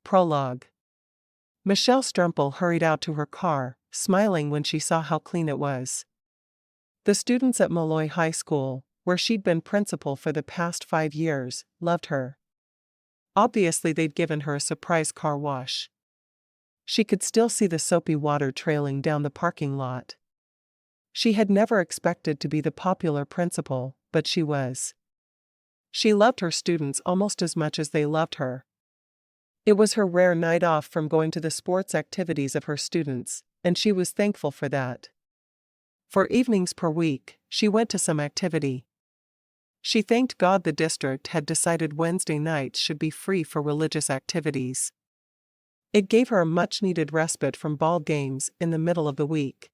Prologue. Lachele Strempel hurried out to her car, smiling when she saw how clean it was. The students at Malloy High School, where she'd been principal for the past 5 years, loved her. Obviously they'd given her a surprise car wash. She could still see the soapy water trailing down the parking lot. She had never expected to be the popular principal, but she was. She loved her students almost as much as they loved her. It was her rare night off from going to the sports activities of her students, and she was thankful for that. For evenings per week, she went to some activity. She thanked God the district had decided Wednesday nights should be free for religious activities. It gave her a much-needed respite from ball games in the middle of the week.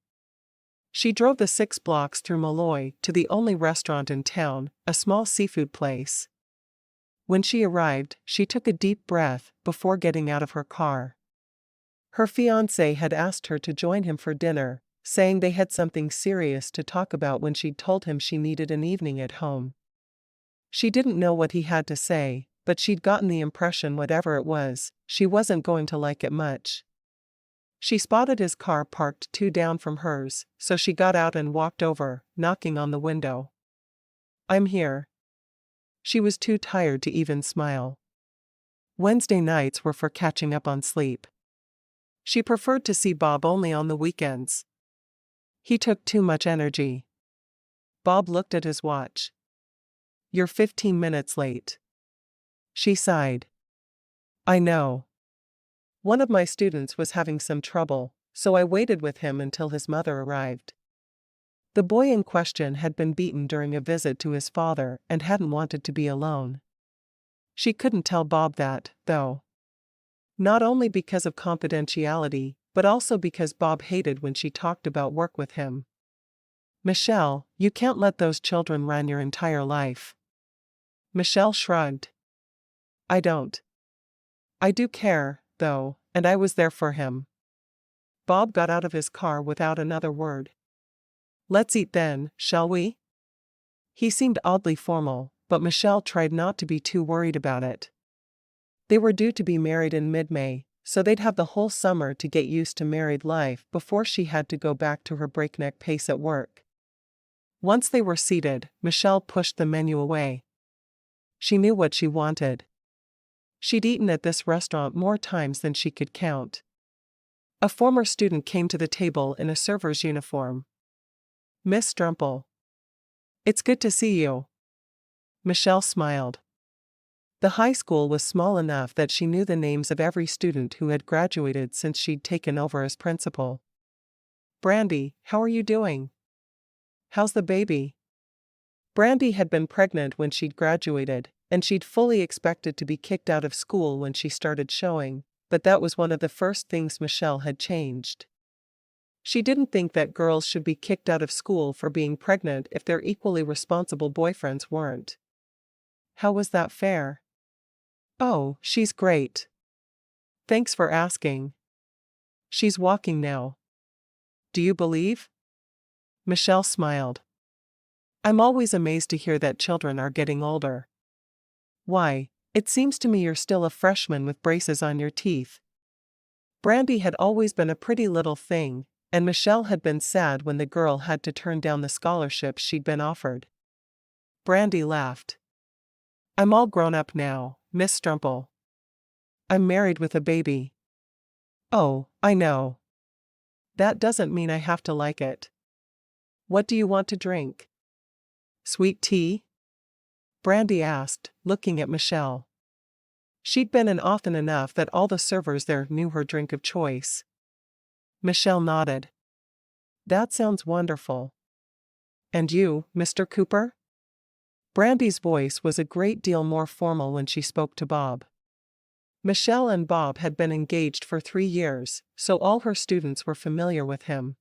She drove the 6 blocks through Malloy to the only restaurant in town, a small seafood place. When she arrived, she took a deep breath before getting out of her car. Her fiancé had asked her to join him for dinner, saying they had something serious to talk about when she'd told him she needed an evening at home. She didn't know what he had to say, but she'd gotten the impression whatever it was, she wasn't going to like it much. She spotted his car parked 2 down from hers, so she got out and walked over, knocking on the window. "I'm here." She was too tired to even smile. Wednesday nights were for catching up on sleep. She preferred to see Bob only on the weekends. He took too much energy. Bob looked at his watch. "You're 15 minutes late." She sighed. "I know. One of my students was having some trouble, so I waited with him until his mother arrived." The boy in question had been beaten during a visit to his father and hadn't wanted to be alone. She couldn't tell Bob that, though. Not only because of confidentiality, but also because Bob hated when she talked about work with him. "Lachele, you can't let those children run your entire life." Lachele shrugged. "I don't. I do care, though, and I was there for him." Bob got out of his car without another word. "Let's eat then, shall we?" He seemed oddly formal, but Lachele tried not to be too worried about it. They were due to be married in mid-May, so they'd have the whole summer to get used to married life before she had to go back to her breakneck pace at work. Once they were seated, Lachele pushed the menu away. She knew what she wanted. She'd eaten at this restaurant more times than she could count. A former student came to the table in a server's uniform. "Miss Strempel. It's good to see you." Lachele smiled. The high school was small enough that she knew the names of every student who had graduated since she'd taken over as principal. "Brandy, how are you doing? How's the baby?" Brandy had been pregnant when she'd graduated, and she'd fully expected to be kicked out of school when she started showing, but that was one of the first things Lachele had changed. She didn't think that girls should be kicked out of school for being pregnant if their equally responsible boyfriends weren't. How was that fair? "Oh, she's great. Thanks for asking. She's walking now. Do you believe?" Lachele smiled. "I'm always amazed to hear that children are getting older." "Why, it seems to me you're still a freshman with braces on your teeth." Brandy had always been a pretty little thing, and Lachele had been sad when the girl had to turn down the scholarship she'd been offered. Brandy laughed. "I'm all grown up now, Miss Strempel. I'm married with a baby." "Oh, I know. That doesn't mean I have to like it. What do you want to drink? Sweet tea?" Brandy asked, looking at Lachele. She'd been in often enough that all the servers there knew her drink of choice. Lachele nodded. "That sounds wonderful. And you, Mr. Cooper?" Brandy's voice was a great deal more formal when she spoke to Bob. Lachele and Bob had been engaged for 3 years, so all her students were familiar with him.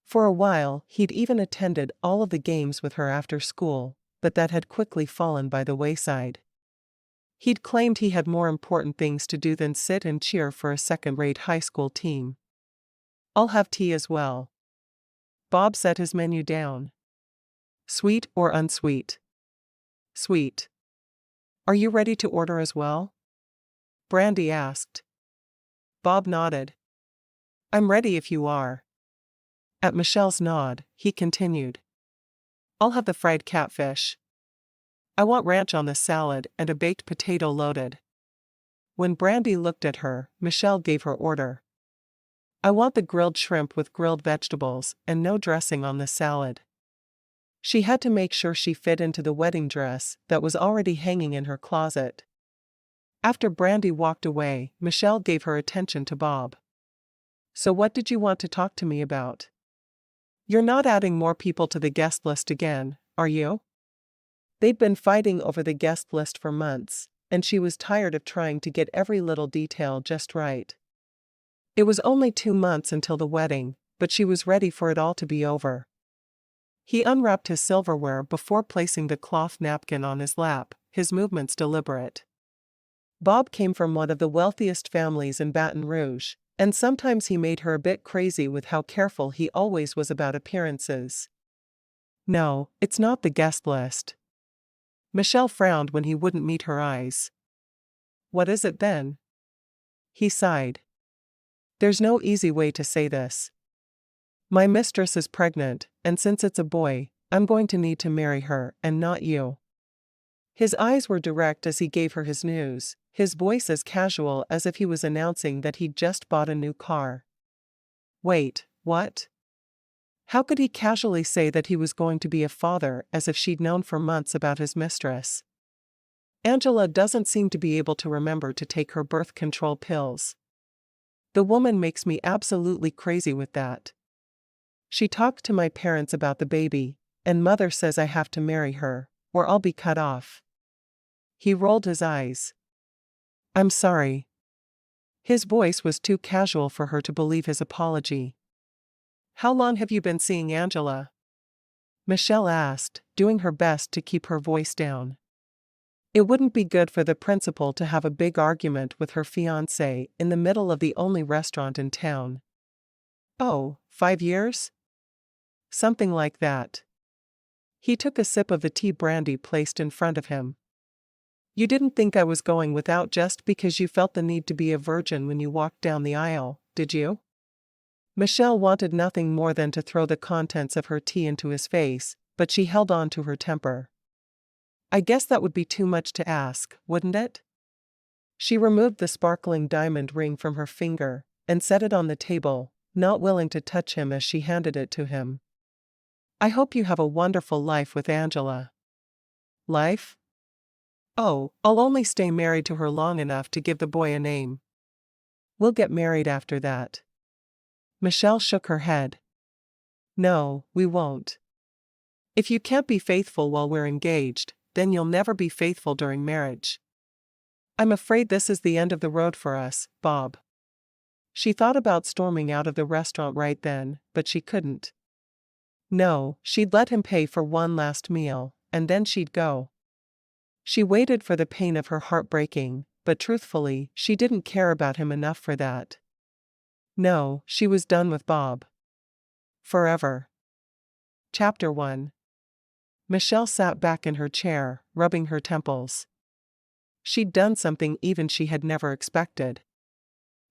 For a while, he'd even attended all of the games with her after school, but that had quickly fallen by the wayside. He'd claimed he had more important things to do than sit and cheer for a second-rate high school team. "I'll have tea as well." Bob set his menu down. "Sweet or unsweet?" "Sweet." "Are you ready to order as well?" Brandy asked. Bob nodded. I'm ready if you are. At Michelle's nod, he continued. I'll have the fried catfish. I want ranch on the salad and a baked potato loaded. When Brandy looked at her, Michelle gave her order. I want the grilled shrimp with grilled vegetables and no dressing on the salad. She had to make sure she fit into the wedding dress that was already hanging in her closet. After Brandy walked away, Michelle gave her attention to Bob. So what did you want to talk to me about? You're not adding more people to the guest list again, are you? They'd been fighting over the guest list for months, and she was tired of trying to get every little detail just right. It was only 2 months until the wedding, but she was ready for it all to be over. He unwrapped his silverware before placing the cloth napkin on his lap, his movements deliberate. Bob came from one of the wealthiest families in Baton Rouge, and sometimes he made her a bit crazy with how careful he always was about appearances. No, it's not the guest list. Michelle frowned when he wouldn't meet her eyes. What is it then? He sighed. There's no easy way to say this. My mistress is pregnant, and since it's a boy, I'm going to need to marry her and not you. His eyes were direct as he gave her his news, his voice as casual as if he was announcing that he'd just bought a new car. Wait, what? How could he casually say that he was going to be a father as if she'd known for months about his mistress? Angela doesn't seem to be able to remember to take her birth control pills. The woman makes me absolutely crazy with that. She talked to my parents about the baby, and mother says I have to marry her, or I'll be cut off. He rolled his eyes. I'm sorry. His voice was too casual for her to believe his apology. How long have you been seeing Angela? Michelle asked, doing her best to keep her voice down. It wouldn't be good for the principal to have a big argument with her fiancé in the middle of the only restaurant in town. Oh, 5 years? Something like that. He took a sip of the tea Brandy placed in front of him. You didn't think I was going without just because you felt the need to be a virgin when you walked down the aisle, did you? Michelle wanted nothing more than to throw the contents of her tea into his face, but she held on to her temper. I guess that would be too much to ask, wouldn't it? She removed the sparkling diamond ring from her finger and set it on the table, not willing to touch him as she handed it to him. I hope you have a wonderful life with Angela. Life? Oh, I'll only stay married to her long enough to give the boy a name. We'll get married after that. Michelle shook her head. No, we won't. If you can't be faithful while we're engaged, then you'll never be faithful during marriage. I'm afraid this is the end of the road for us, Bob. She thought about storming out of the restaurant right then, but she couldn't. No, she'd let him pay for one last meal, and then she'd go. She waited for the pain of her heart breaking, but truthfully, she didn't care about him enough for that. No, she was done with Bob. Forever. Chapter 1. Michelle sat back in her chair, rubbing her temples. She'd done something even she had never expected.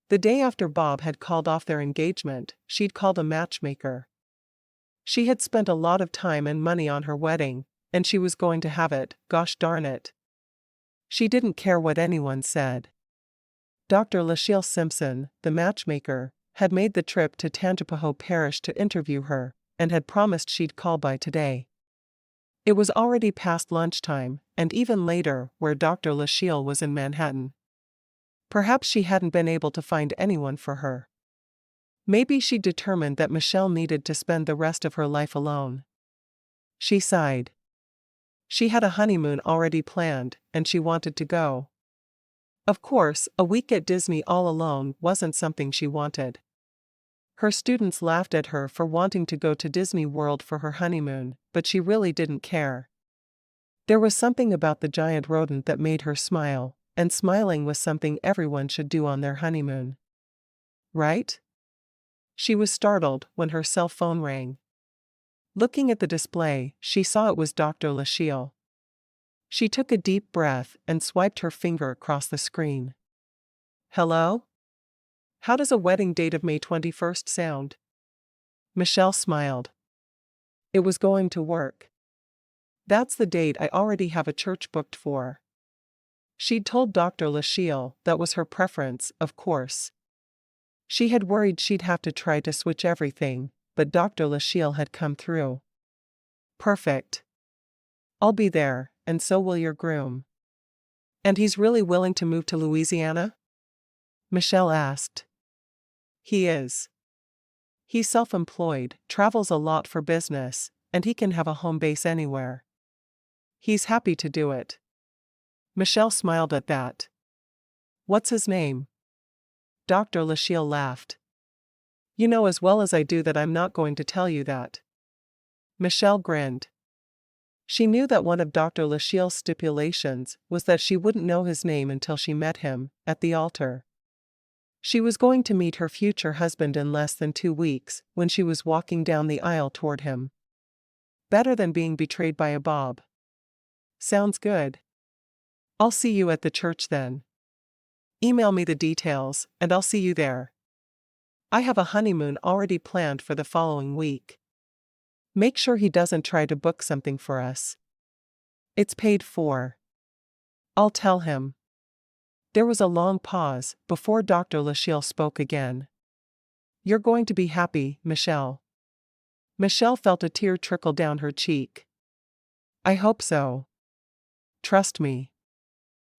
The day after Bob had called off their engagement, she'd called a matchmaker. She had spent a lot of time and money on her wedding, and she was going to have it, gosh darn it. She didn't care what anyone said. Dr. Lachele Simpson, the matchmaker, had made the trip to Tangipahoa Parish to interview her, and had promised she'd call by today. It was already past lunchtime, and even later where Dr. Lachele was in Manhattan. Perhaps she hadn't been able to find anyone for her. Maybe she'd determined that Michelle needed to spend the rest of her life alone. She sighed. She had a honeymoon already planned, and she wanted to go. Of course, a week at Disney all alone wasn't something she wanted. Her students laughed at her for wanting to go to Disney World for her honeymoon, but she really didn't care. There was something about the giant rodent that made her smile, and smiling was something everyone should do on their honeymoon. Right? She was startled when her cell phone rang. Looking at the display, she saw it was Dr. Lachele. She took a deep breath and swiped her finger across the screen. Hello? How does a wedding date of May 21st sound? Michelle smiled. It was going to work. That's the date I already have a church booked for. She'd told Dr. Lachele that was her preference, of course. She had worried she'd have to try to switch everything, but Dr. Lachele had come through. Perfect. I'll be there, and so will your groom. And he's really willing to move to Louisiana? Michelle asked. He is. He's self-employed, travels a lot for business, and he can have a home base anywhere. He's happy to do it. Michelle smiled at that. What's his name? Dr. Lachele laughed. You know as well as I do that I'm not going to tell you that. Michelle grinned. She knew that one of Dr. Lachele's stipulations was that she wouldn't know his name until she met him, at the altar. She was going to meet her future husband in less than 2 weeks when she was walking down the aisle toward him. Better than being betrayed by a Bob. Sounds good. I'll see you at the church then. Email me the details, and I'll see you there. I have a honeymoon already planned for the following week. Make sure he doesn't try to book something for us. It's paid for. I'll tell him. There was a long pause before Dr. Lachele spoke again. You're going to be happy, Michelle. Michelle felt a tear trickle down her cheek. I hope so. Trust me.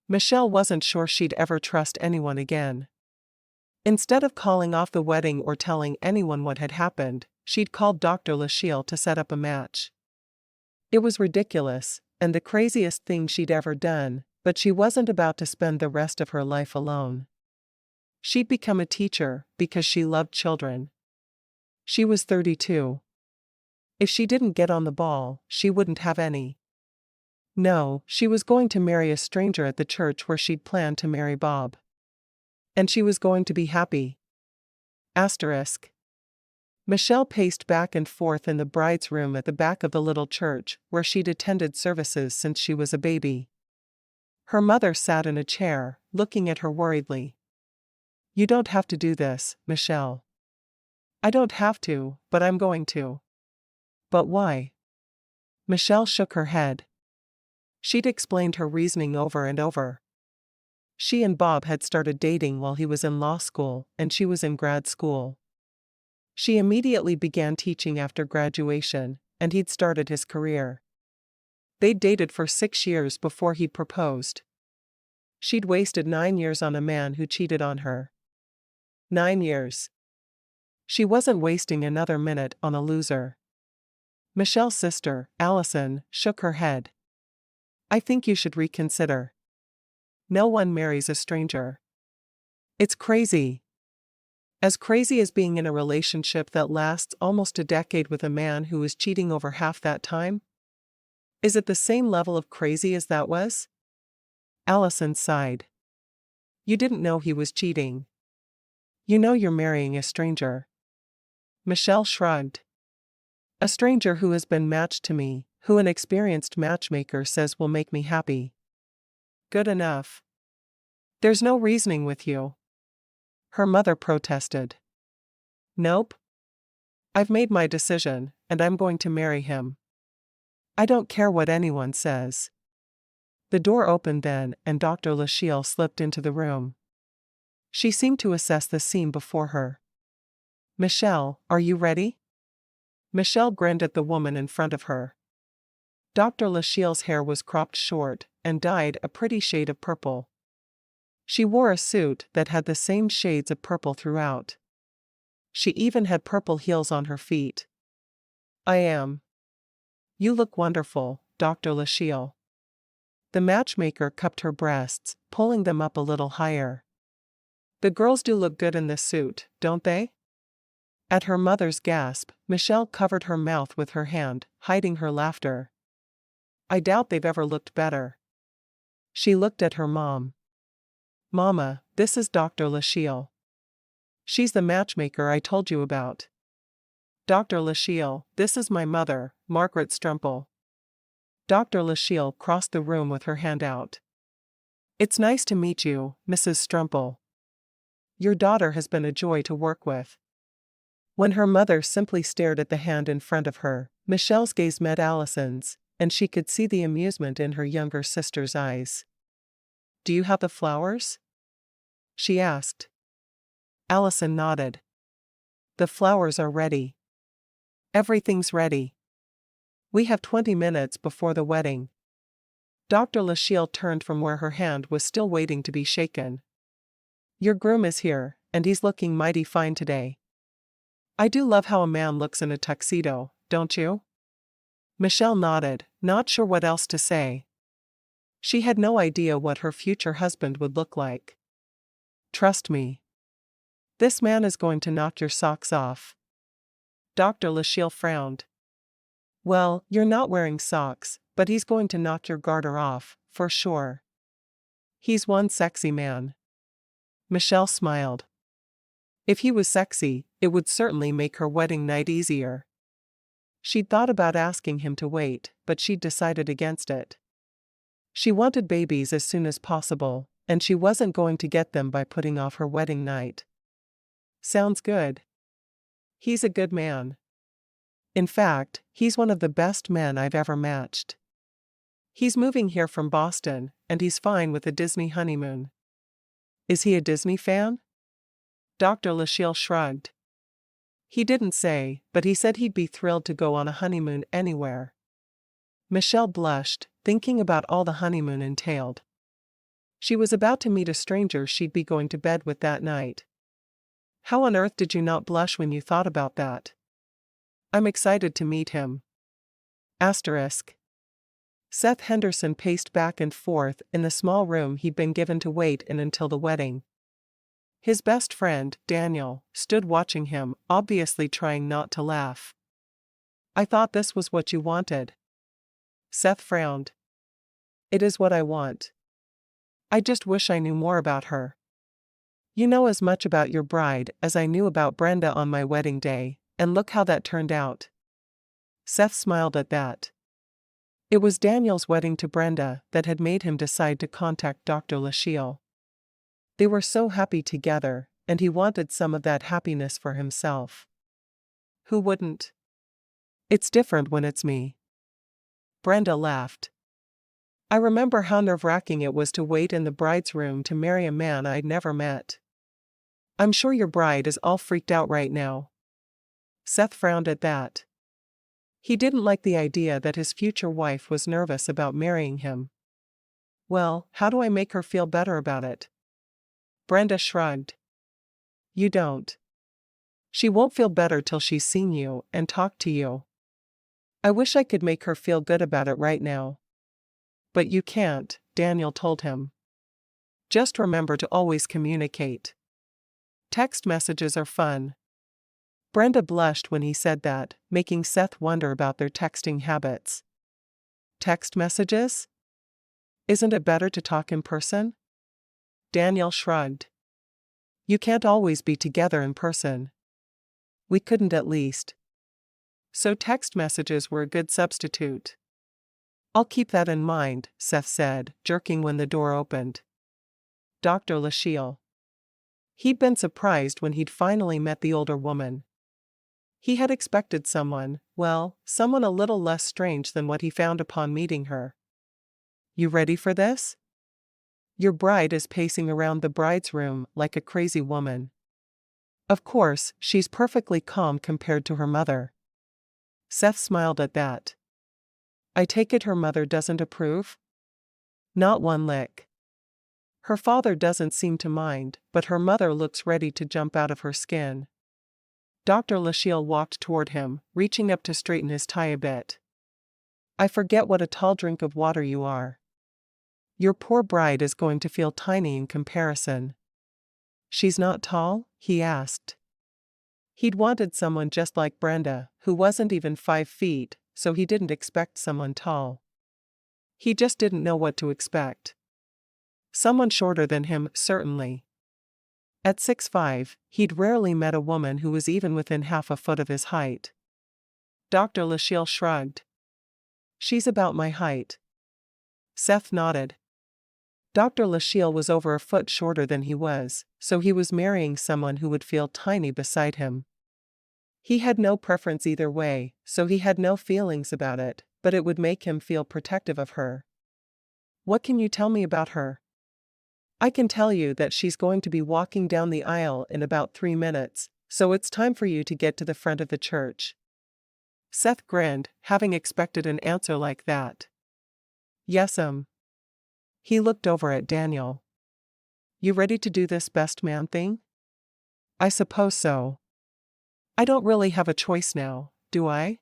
Michelle wasn't sure she'd ever trust anyone again. Instead of calling off the wedding or telling anyone what had happened, she'd called Dr. Lachele to set up a match. It was ridiculous, and the craziest thing she'd ever done, but she wasn't about to spend the rest of her life alone. She'd become a teacher because she loved children. She was 32. If she didn't get on the ball, she wouldn't have any. No, she was going to marry a stranger at the church where she'd planned to marry Bob. And she was going to be happy. Asterisk. Michelle paced back and forth in the bride's room at the back of the little church where she'd attended services since she was a baby. Her mother sat in a chair, looking at her worriedly. You don't have to do this, Michelle. I don't have to, but I'm going to. But why? Michelle shook her head. She'd explained her reasoning over and over. She and Bob had started dating while he was in law school and she was in grad school. She immediately began teaching after graduation, and he'd started his career. They'd dated for 6 years before he proposed. She'd wasted 9 years on a man who cheated on her. 9 years. She wasn't wasting another minute on a loser. Michelle's sister, Allison, shook her head. I think you should reconsider. No one marries a stranger. It's crazy. As crazy as being in a relationship that lasts almost a decade with a man who is cheating over half that time? Is it the same level of crazy as that was? Allison sighed. You didn't know he was cheating. You know you're marrying a stranger. Michelle shrugged. A stranger who has been matched to me, who an experienced matchmaker says will make me happy. Good enough. There's no reasoning with you. Her mother protested. Nope. I've made my decision, and I'm going to marry him. I don't care what anyone says. The door opened then, and Dr. Lachele slipped into the room. She seemed to assess the scene before her. Michelle, are you ready? Michelle grinned at the woman in front of her. Dr. Lachele's hair was cropped short and dyed a pretty shade of purple. She wore a suit that had the same shades of purple throughout. She even had purple heels on her feet. I am. You look wonderful, Dr. Lachele. The matchmaker cupped her breasts, pulling them up a little higher. The girls do look good in this suit, don't they? At her mother's gasp, Michelle covered her mouth with her hand, hiding her laughter. I doubt they've ever looked better. She looked at her mom. Mama, this is Dr. Lachele. She's the matchmaker I told you about. Dr. Lachele, this is my mother, Margaret Strempel. Dr. Lachele crossed the room with her hand out. It's nice to meet you, Mrs. Strempel. Your daughter has been a joy to work with." When her mother simply stared at the hand in front of her, Michelle's gaze met Allison's, and she could see the amusement in her younger sister's eyes. "Do you have the flowers?" she asked. Allison nodded. "The flowers are ready. Everything's ready. We have 20 minutes before the wedding." Dr. Lachele turned from where her hand was still waiting to be shaken. "Your groom is here, and he's looking mighty fine today. I do love how a man looks in a tuxedo, don't you?" Michelle nodded, not sure what else to say. She had no idea what her future husband would look like. "Trust me. This man is going to knock your socks off." Dr. Lachele frowned. "Well, you're not wearing socks, but he's going to knock your garter off, for sure. He's one sexy man." Michelle smiled. If he was sexy, it would certainly make her wedding night easier. She'd thought about asking him to wait, but she'd decided against it. She wanted babies as soon as possible, and she wasn't going to get them by putting off her wedding night. "Sounds good. He's a good man. In fact, he's one of the best men I've ever matched. He's moving here from Boston, and he's fine with a Disney honeymoon." "Is he a Disney fan?" Dr. Lachele shrugged. "He didn't say, but he said he'd be thrilled to go on a honeymoon anywhere." Michelle blushed, thinking about all the honeymoon entailed. She was about to meet a stranger she'd be going to bed with that night. How on earth did you not blush when you thought about that? "I'm excited to meet him." Asterisk. Seth Henderson paced back and forth in the small room he'd been given to wait in until the wedding. His best friend, Daniel, stood watching him, obviously trying not to laugh. "I thought this was what you wanted." Seth frowned. "It is what I want. I just wish I knew more about her. You know as much about your bride as I knew about Brenda on my wedding day, and look how that turned out." Seth smiled at that. It was Daniel's wedding to Brenda that had made him decide to contact Dr. Lachele. They were so happy together, and he wanted some of that happiness for himself. Who wouldn't? "It's different when it's me." Brenda laughed. "I remember how nerve-wracking it was to wait in the bride's room to marry a man I'd never met. I'm sure your bride is all freaked out right now." Seth frowned at that. He didn't like the idea that his future wife was nervous about marrying him. "Well, how do I make her feel better about it?" Brenda shrugged. "You don't. She won't feel better till she's seen you and talked to you. I wish I could make her feel good about it right now." "But you can't," Daniel told him. "Just remember to always communicate. Text messages are fun." Brenda blushed when he said that, making Seth wonder about their texting habits. "Text messages? Isn't it better to talk in person?" Daniel shrugged. "You can't always be together in person. We couldn't at least. So text messages were a good substitute." "I'll keep that in mind," Seth said, jerking when the door opened. Dr. Lachele. He'd been surprised when he'd finally met the older woman. He had expected someone a little less strange than what he found upon meeting her. "You ready for this? Your bride is pacing around the bride's room like a crazy woman. Of course, she's perfectly calm compared to her mother." Seth smiled at that. "I take it her mother doesn't approve?" "Not one lick. Her father doesn't seem to mind, but her mother looks ready to jump out of her skin." Dr. Lachele walked toward him, reaching up to straighten his tie a bit. "I forget what a tall drink of water you are. Your poor bride is going to feel tiny in comparison." "She's not tall?" he asked. He'd wanted someone just like Brenda, who wasn't even 5 feet, so he didn't expect someone tall. He just didn't know what to expect. Someone shorter than him, certainly. At 6'5", he'd rarely met a woman who was even within half a foot of his height. Dr. Lachele shrugged. "She's about my height." Seth nodded. Dr. Lachele was over a foot shorter than he was, so he was marrying someone who would feel tiny beside him. He had no preference either way, so he had no feelings about it, but it would make him feel protective of her. What can you tell me about her? I can tell you that she's going to be walking down the aisle in about 3 minutes, so it's time for you to get to the front of the church. Seth grinned, having expected an answer like that. Yes'm. He looked over at Daniel. You ready to do this best man thing? I suppose so. I don't really have a choice now, do I?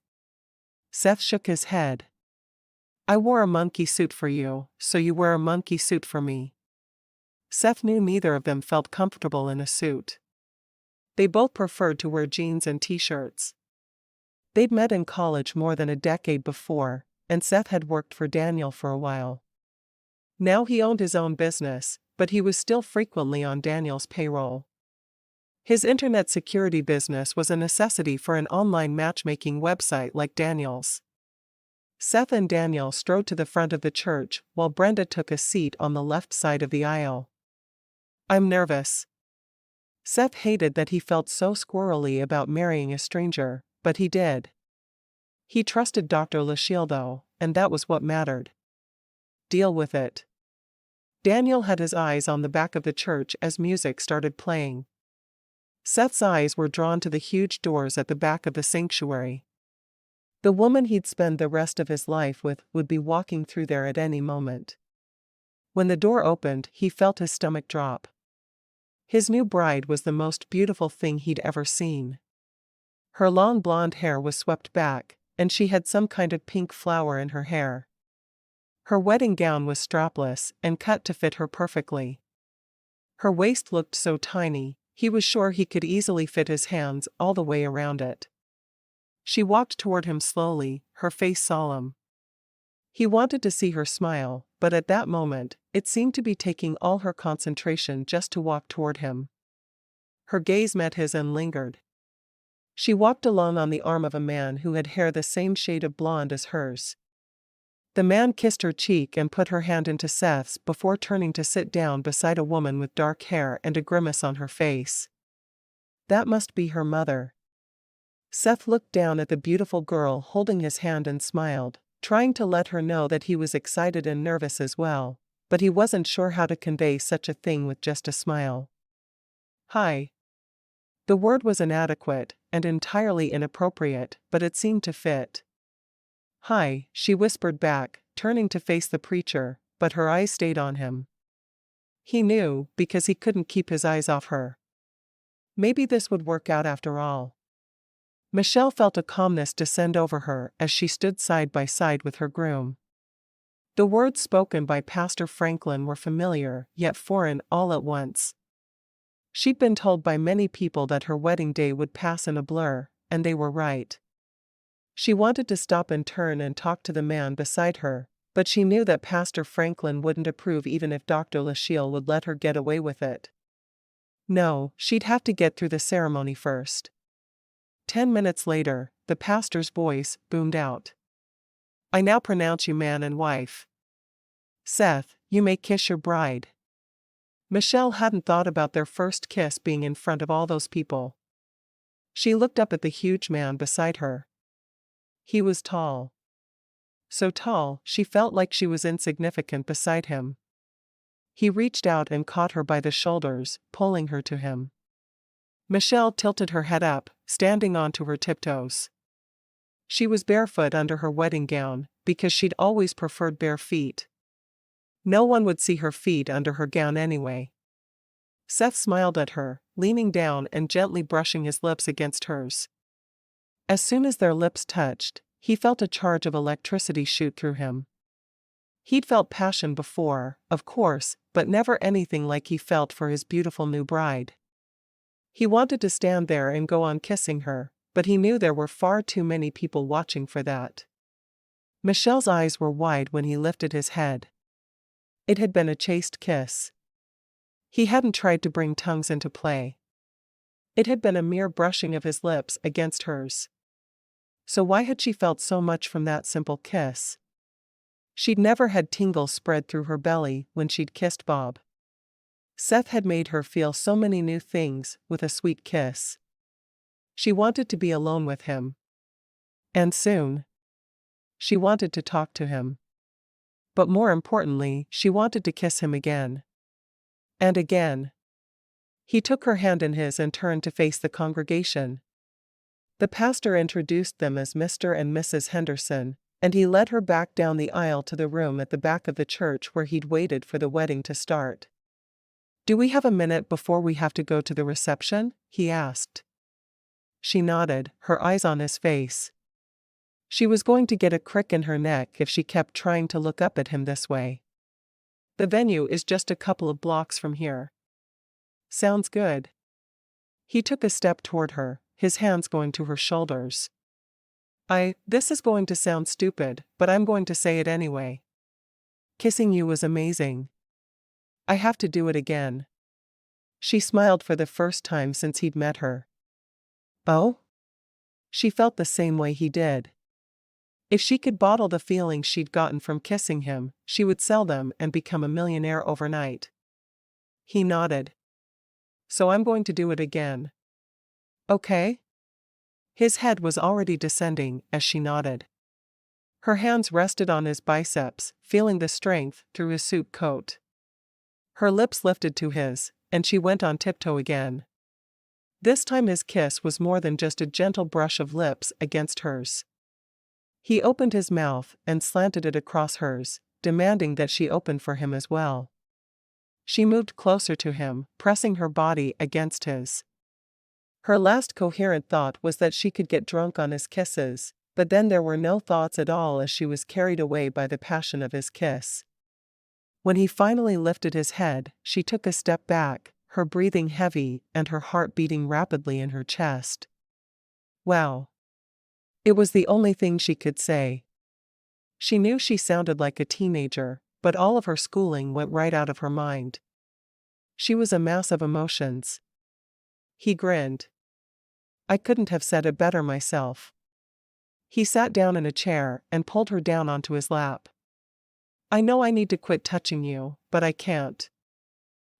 Seth shook his head. I wore a monkey suit for you, so you wear a monkey suit for me. Seth knew neither of them felt comfortable in a suit. They both preferred to wear jeans and t-shirts. They'd met in college more than a decade before, and Seth had worked for Daniel for a while. Now he owned his own business, but he was still frequently on Daniel's payroll. His internet security business was a necessity for an online matchmaking website like Daniel's. Seth and Daniel strode to the front of the church while Brenda took a seat on the left side of the aisle. I'm nervous. Seth hated that he felt so squirrely about marrying a stranger, but he did. He trusted Dr. Lachele though, and that was what mattered. Deal with it. Daniel had his eyes on the back of the church as music started playing. Seth's eyes were drawn to the huge doors at the back of the sanctuary. The woman he'd spend the rest of his life with would be walking through there at any moment. When the door opened, he felt his stomach drop. His new bride was the most beautiful thing he'd ever seen. Her long blonde hair was swept back, and she had some kind of pink flower in her hair. Her wedding gown was strapless and cut to fit her perfectly. Her waist looked so tiny, he was sure he could easily fit his hands all the way around it. She walked toward him slowly, her face solemn. He wanted to see her smile, but at that moment, it seemed to be taking all her concentration just to walk toward him. Her gaze met his and lingered. She walked along on the arm of a man who had hair the same shade of blonde as hers. The man kissed her cheek and put her hand into Seth's before turning to sit down beside a woman with dark hair and a grimace on her face. That must be her mother. Seth looked down at the beautiful girl holding his hand and smiled, trying to let her know that he was excited and nervous as well, but he wasn't sure how to convey such a thing with just a smile. Hi. The word was inadequate and entirely inappropriate, but it seemed to fit. Hi, she whispered back, turning to face the preacher, but her eyes stayed on him. He knew, because he couldn't keep his eyes off her. Maybe this would work out after all. Michelle felt a calmness descend over her as she stood side by side with her groom. The words spoken by Pastor Franklin were familiar, yet foreign all at once. She'd been told by many people that her wedding day would pass in a blur, and they were right. She wanted to stop and turn and talk to the man beside her, but she knew that Pastor Franklin wouldn't approve even if Dr. Lachele would let her get away with it. No, she'd have to get through the ceremony first. 10 minutes later, the pastor's voice boomed out. I now pronounce you man and wife. Seth, you may kiss your bride. Michelle hadn't thought about their first kiss being in front of all those people. She looked up at the huge man beside her. He was tall. So tall, she felt like she was insignificant beside him. He reached out and caught her by the shoulders, pulling her to him. Michelle tilted her head up, standing onto her tiptoes. She was barefoot under her wedding gown, because she'd always preferred bare feet. No one would see her feet under her gown anyway. Seth smiled at her, leaning down and gently brushing his lips against hers. As soon as their lips touched, he felt a charge of electricity shoot through him. He'd felt passion before, of course, but never anything like he felt for his beautiful new bride. He wanted to stand there and go on kissing her, but he knew there were far too many people watching for that. Michelle's eyes were wide when he lifted his head. It had been a chaste kiss. He hadn't tried to bring tongues into play. It had been a mere brushing of his lips against hers. So why had she felt so much from that simple kiss? She'd never had tingles spread through her belly when she'd kissed Bob. Seth had made her feel so many new things with a sweet kiss. She wanted to be alone with him. And soon. She wanted to talk to him. But more importantly, she wanted to kiss him again. And again. He took her hand in his and turned to face the congregation. The pastor introduced them as Mr. and Mrs. Henderson, and he led her back down the aisle to the room at the back of the church where he'd waited for the wedding to start. "Do we have a minute before we have to go to the reception?" he asked. She nodded, her eyes on his face. She was going to get a crick in her neck if she kept trying to look up at him this way. "The venue is just a couple of blocks from here." "Sounds good." He took a step toward her, his hands going to her shoulders. This is going to sound stupid, but I'm going to say it anyway. Kissing you was amazing. I have to do it again." She smiled for the first time since he'd met her. Oh? She felt the same way he did. If she could bottle the feelings she'd gotten from kissing him, she would sell them and become a millionaire overnight. He nodded. "So I'm going to do it again. Okay?" His head was already descending as she nodded. Her hands rested on his biceps, feeling the strength through his suit coat. Her lips lifted to his, and she went on tiptoe again. This time his kiss was more than just a gentle brush of lips against hers. He opened his mouth and slanted it across hers, demanding that she open for him as well. She moved closer to him, pressing her body against his. Her last coherent thought was that she could get drunk on his kisses, but then there were no thoughts at all as she was carried away by the passion of his kiss. When he finally lifted his head, she took a step back, her breathing heavy and her heart beating rapidly in her chest. Wow. It was the only thing she could say. She knew she sounded like a teenager, but all of her schooling went right out of her mind. She was a mass of emotions. He grinned. "I couldn't have said it better myself." He sat down in a chair and pulled her down onto his lap. "I know I need to quit touching you, but I can't.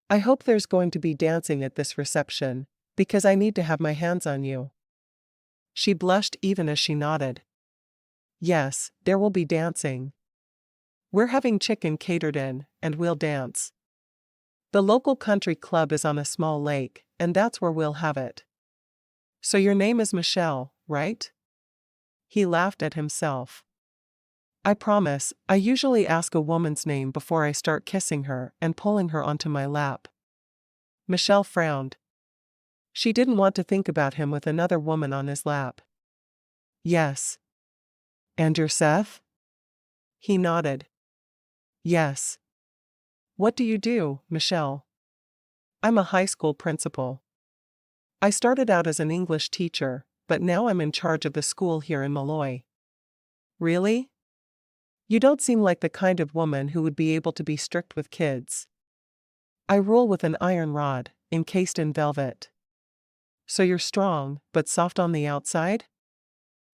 I hope there's going to be dancing at this reception, because I need to have my hands on you." She blushed even as she nodded. "Yes, there will be dancing. We're having chicken catered in, and we'll dance. The local country club is on a small lake, and that's where we'll have it." "So your name is Michelle, right?" He laughed at himself. "I promise, I usually ask a woman's name before I start kissing her and pulling her onto my lap." Michelle frowned. She didn't want to think about him with another woman on his lap. "Yes." "And you're Seth?" He nodded. "Yes." "What do you do, Michelle?" "I'm a high school principal. I started out as an English teacher, but now I'm in charge of the school here in Malloy." "Really? You don't seem like the kind of woman who would be able to be strict with kids." "I rule with an iron rod, encased in velvet." "So you're strong, but soft on the outside?"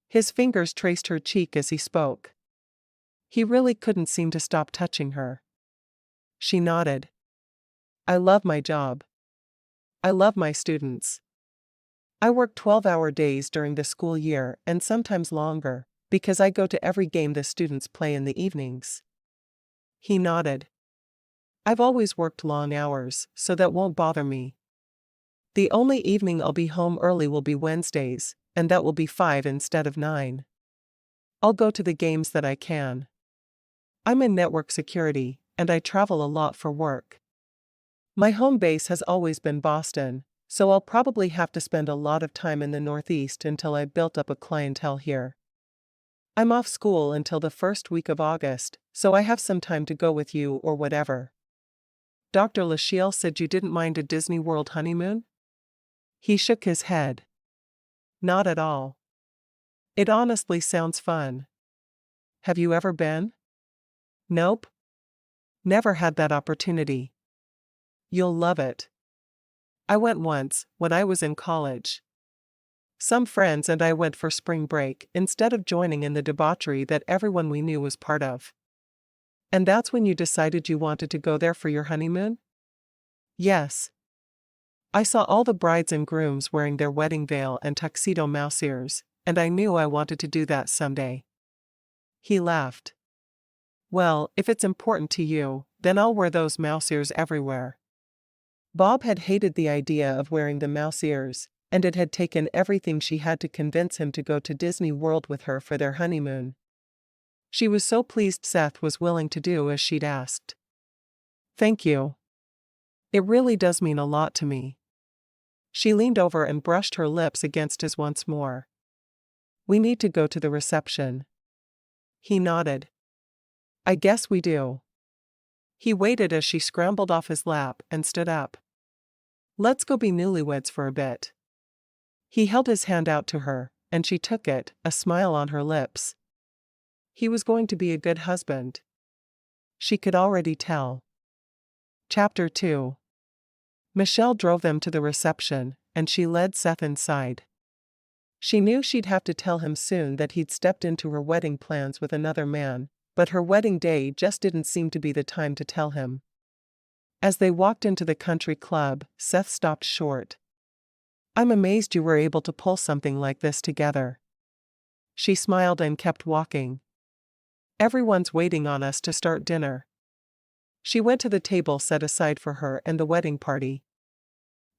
His fingers traced her cheek as he spoke. He really couldn't seem to stop touching her. She nodded. "I love my job. I love my students. I work 12-hour days during the school year and sometimes longer, because I go to every game the students play in the evenings." He nodded. "I've always worked long hours, so that won't bother me. The only evening I'll be home early will be Wednesdays, and that will be 5 instead of 9. I'll go to the games that I can. I'm in network security, and I travel a lot for work. My home base has always been Boston, so I'll probably have to spend a lot of time in the Northeast until I've built up a clientele here. I'm off school until the first week of August, so I have some time to go with you or whatever." "Dr. Lachele said you didn't mind a Disney World honeymoon?" He shook his head. "Not at all. It honestly sounds fun. Have you ever been?" "Nope. Never had that opportunity." "You'll love it. I went once, when I was in college. Some friends and I went for spring break instead of joining in the debauchery that everyone we knew was part of. And that's when you decided you wanted to go there for your honeymoon? Yes. I saw all the brides and grooms wearing their wedding veil and tuxedo mouse ears, and I knew I wanted to do that someday. He laughed. Well, if it's important to you, then I'll wear those mouse ears everywhere. Bob had hated the idea of wearing the mouse ears, and it had taken everything she had to convince him to go to Disney World with her for their honeymoon. She was so pleased Seth was willing to do as she'd asked. Thank you. It really does mean a lot to me. She leaned over and brushed her lips against his once more. We need to go to the reception. He nodded. I guess we do. He waited as she scrambled off his lap and stood up. Let's go be newlyweds for a bit. He held his hand out to her, and she took it, a smile on her lips. He was going to be a good husband. She could already tell. Chapter 2. Michelle drove them to the reception, and she led Seth inside. She knew she'd have to tell him soon that he'd stepped into her wedding plans with another man, but her wedding day just didn't seem to be the time to tell him. As they walked into the country club, Seth stopped short. I'm amazed you were able to pull something like this together. She smiled and kept walking. Everyone's waiting on us to start dinner. She went to the table set aside for her and the wedding party.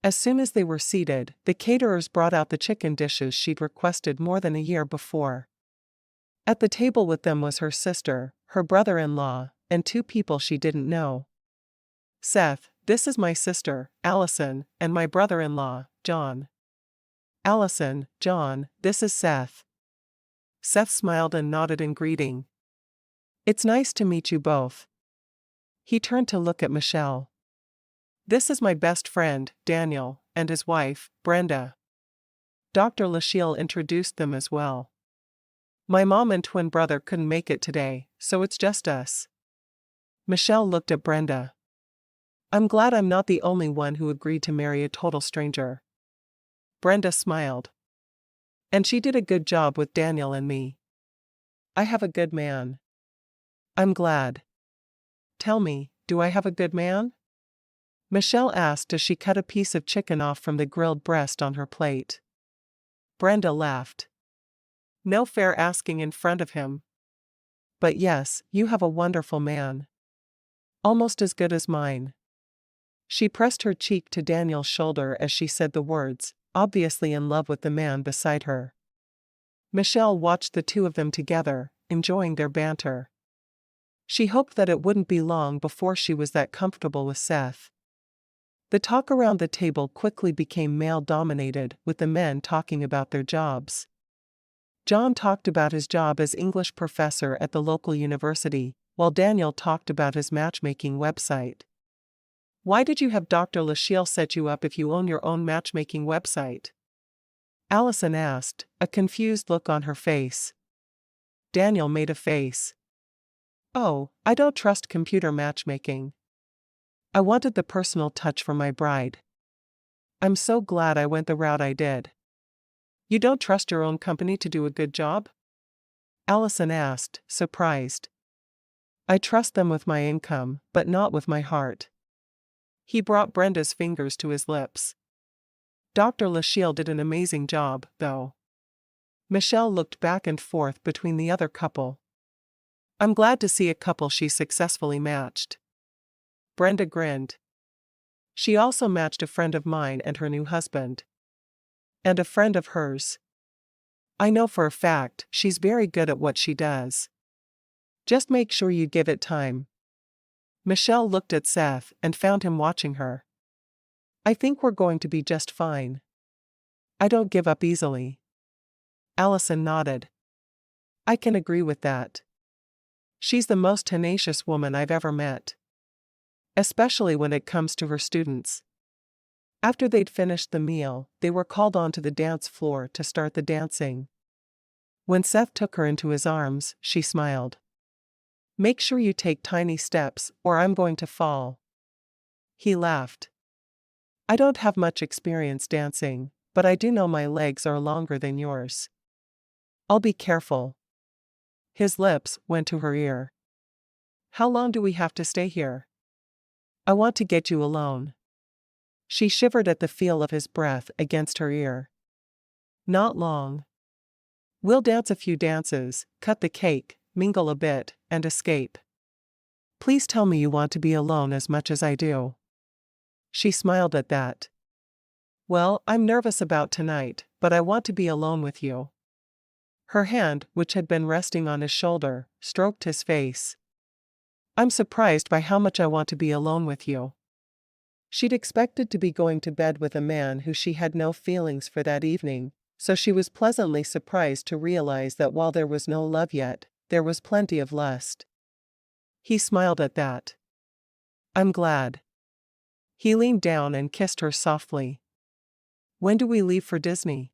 As soon as they were seated, the caterers brought out the chicken dishes she'd requested more than a year before. At the table with them was her sister, her brother-in-law, and two people she didn't know. Seth, this is my sister, Allison, and my brother-in-law, John. Allison, John, this is Seth. Seth smiled and nodded in greeting. It's nice to meet you both. He turned to look at Michelle. This is my best friend, Daniel, and his wife, Brenda. Dr. Lachele introduced them as well. My mom and twin brother couldn't make it today, so it's just us. Michelle looked at Brenda. I'm glad I'm not the only one who agreed to marry a total stranger. Brenda smiled. And she did a good job with Daniel and me. I have a good man. I'm glad. Tell me, do I have a good man? Michelle asked as she cut a piece of chicken off from the grilled breast on her plate. Brenda laughed. No fair asking in front of him. But yes, you have a wonderful man. Almost as good as mine. She pressed her cheek to Daniel's shoulder as she said the words, obviously in love with the man beside her. Michelle watched the two of them together, enjoying their banter. She hoped that it wouldn't be long before she was that comfortable with Seth. The talk around the table quickly became male-dominated, with the men talking about their jobs. John talked about his job as English professor at the local university, while Daniel talked about his matchmaking website. Why did you have Dr. Lachele set you up if you own your own matchmaking website? Allison asked, a confused look on her face. Daniel made a face. Oh, I don't trust computer matchmaking. I wanted the personal touch for my bride. I'm so glad I went the route I did. You don't trust your own company to do a good job? Allison asked, surprised. I trust them with my income, but not with my heart. He brought Brenda's fingers to his lips. Dr. Lachele did an amazing job, though. Michelle looked back and forth between the other couple. I'm glad to see a couple she successfully matched. Brenda grinned. She also matched a friend of mine and her new husband. And a friend of hers. I know for a fact she's very good at what she does. Just make sure you give it time. Michelle looked at Seth and found him watching her. I think we're going to be just fine. I don't give up easily. Allison nodded. I can agree with that. She's the most tenacious woman I've ever met. Especially when it comes to her students. After they'd finished the meal, they were called onto the dance floor to start the dancing. When Seth took her into his arms, she smiled. Make sure you take tiny steps, or I'm going to fall. He laughed. I don't have much experience dancing, but I do know my legs are longer than yours. I'll be careful. His lips went to her ear. How long do we have to stay here? I want to get you alone. She shivered at the feel of his breath against her ear. Not long. We'll dance a few dances, cut the cake, mingle a bit, and escape. Please tell me you want to be alone as much as I do. She smiled at that. Well, I'm nervous about tonight, but I want to be alone with you. Her hand, which had been resting on his shoulder, stroked his face. I'm surprised by how much I want to be alone with you. She'd expected to be going to bed with a man who she had no feelings for that evening, so she was pleasantly surprised to realize that while there was no love yet, there was plenty of lust. He smiled at that. I'm glad. He leaned down and kissed her softly. When do we leave for Disney?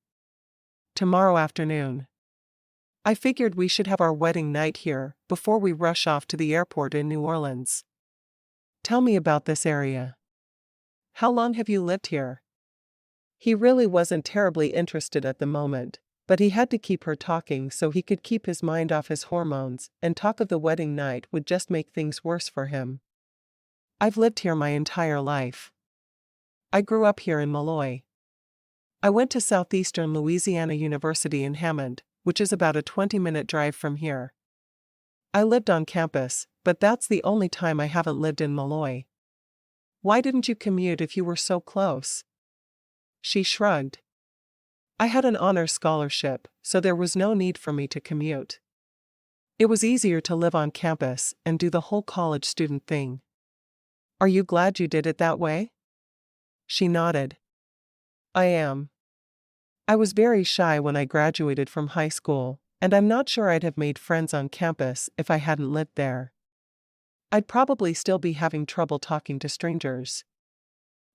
Tomorrow afternoon. I figured we should have our wedding night here before we rush off to the airport in New Orleans. Tell me about this area. How long have you lived here? He really wasn't terribly interested at the moment, but he had to keep her talking so he could keep his mind off his hormones, and talk of the wedding night would just make things worse for him. I've lived here my entire life. I grew up here in Malloy. I went to Southeastern Louisiana University in Hammond, which is about a 20-minute drive from here. I lived on campus, but that's the only time I haven't lived in Malloy. Why didn't you commute if you were so close? She shrugged. I had an honors scholarship, so there was no need for me to commute. It was easier to live on campus and do the whole college student thing. Are you glad you did it that way? She nodded. I am. I was very shy when I graduated from high school, and I'm not sure I'd have made friends on campus if I hadn't lived there. I'd probably still be having trouble talking to strangers.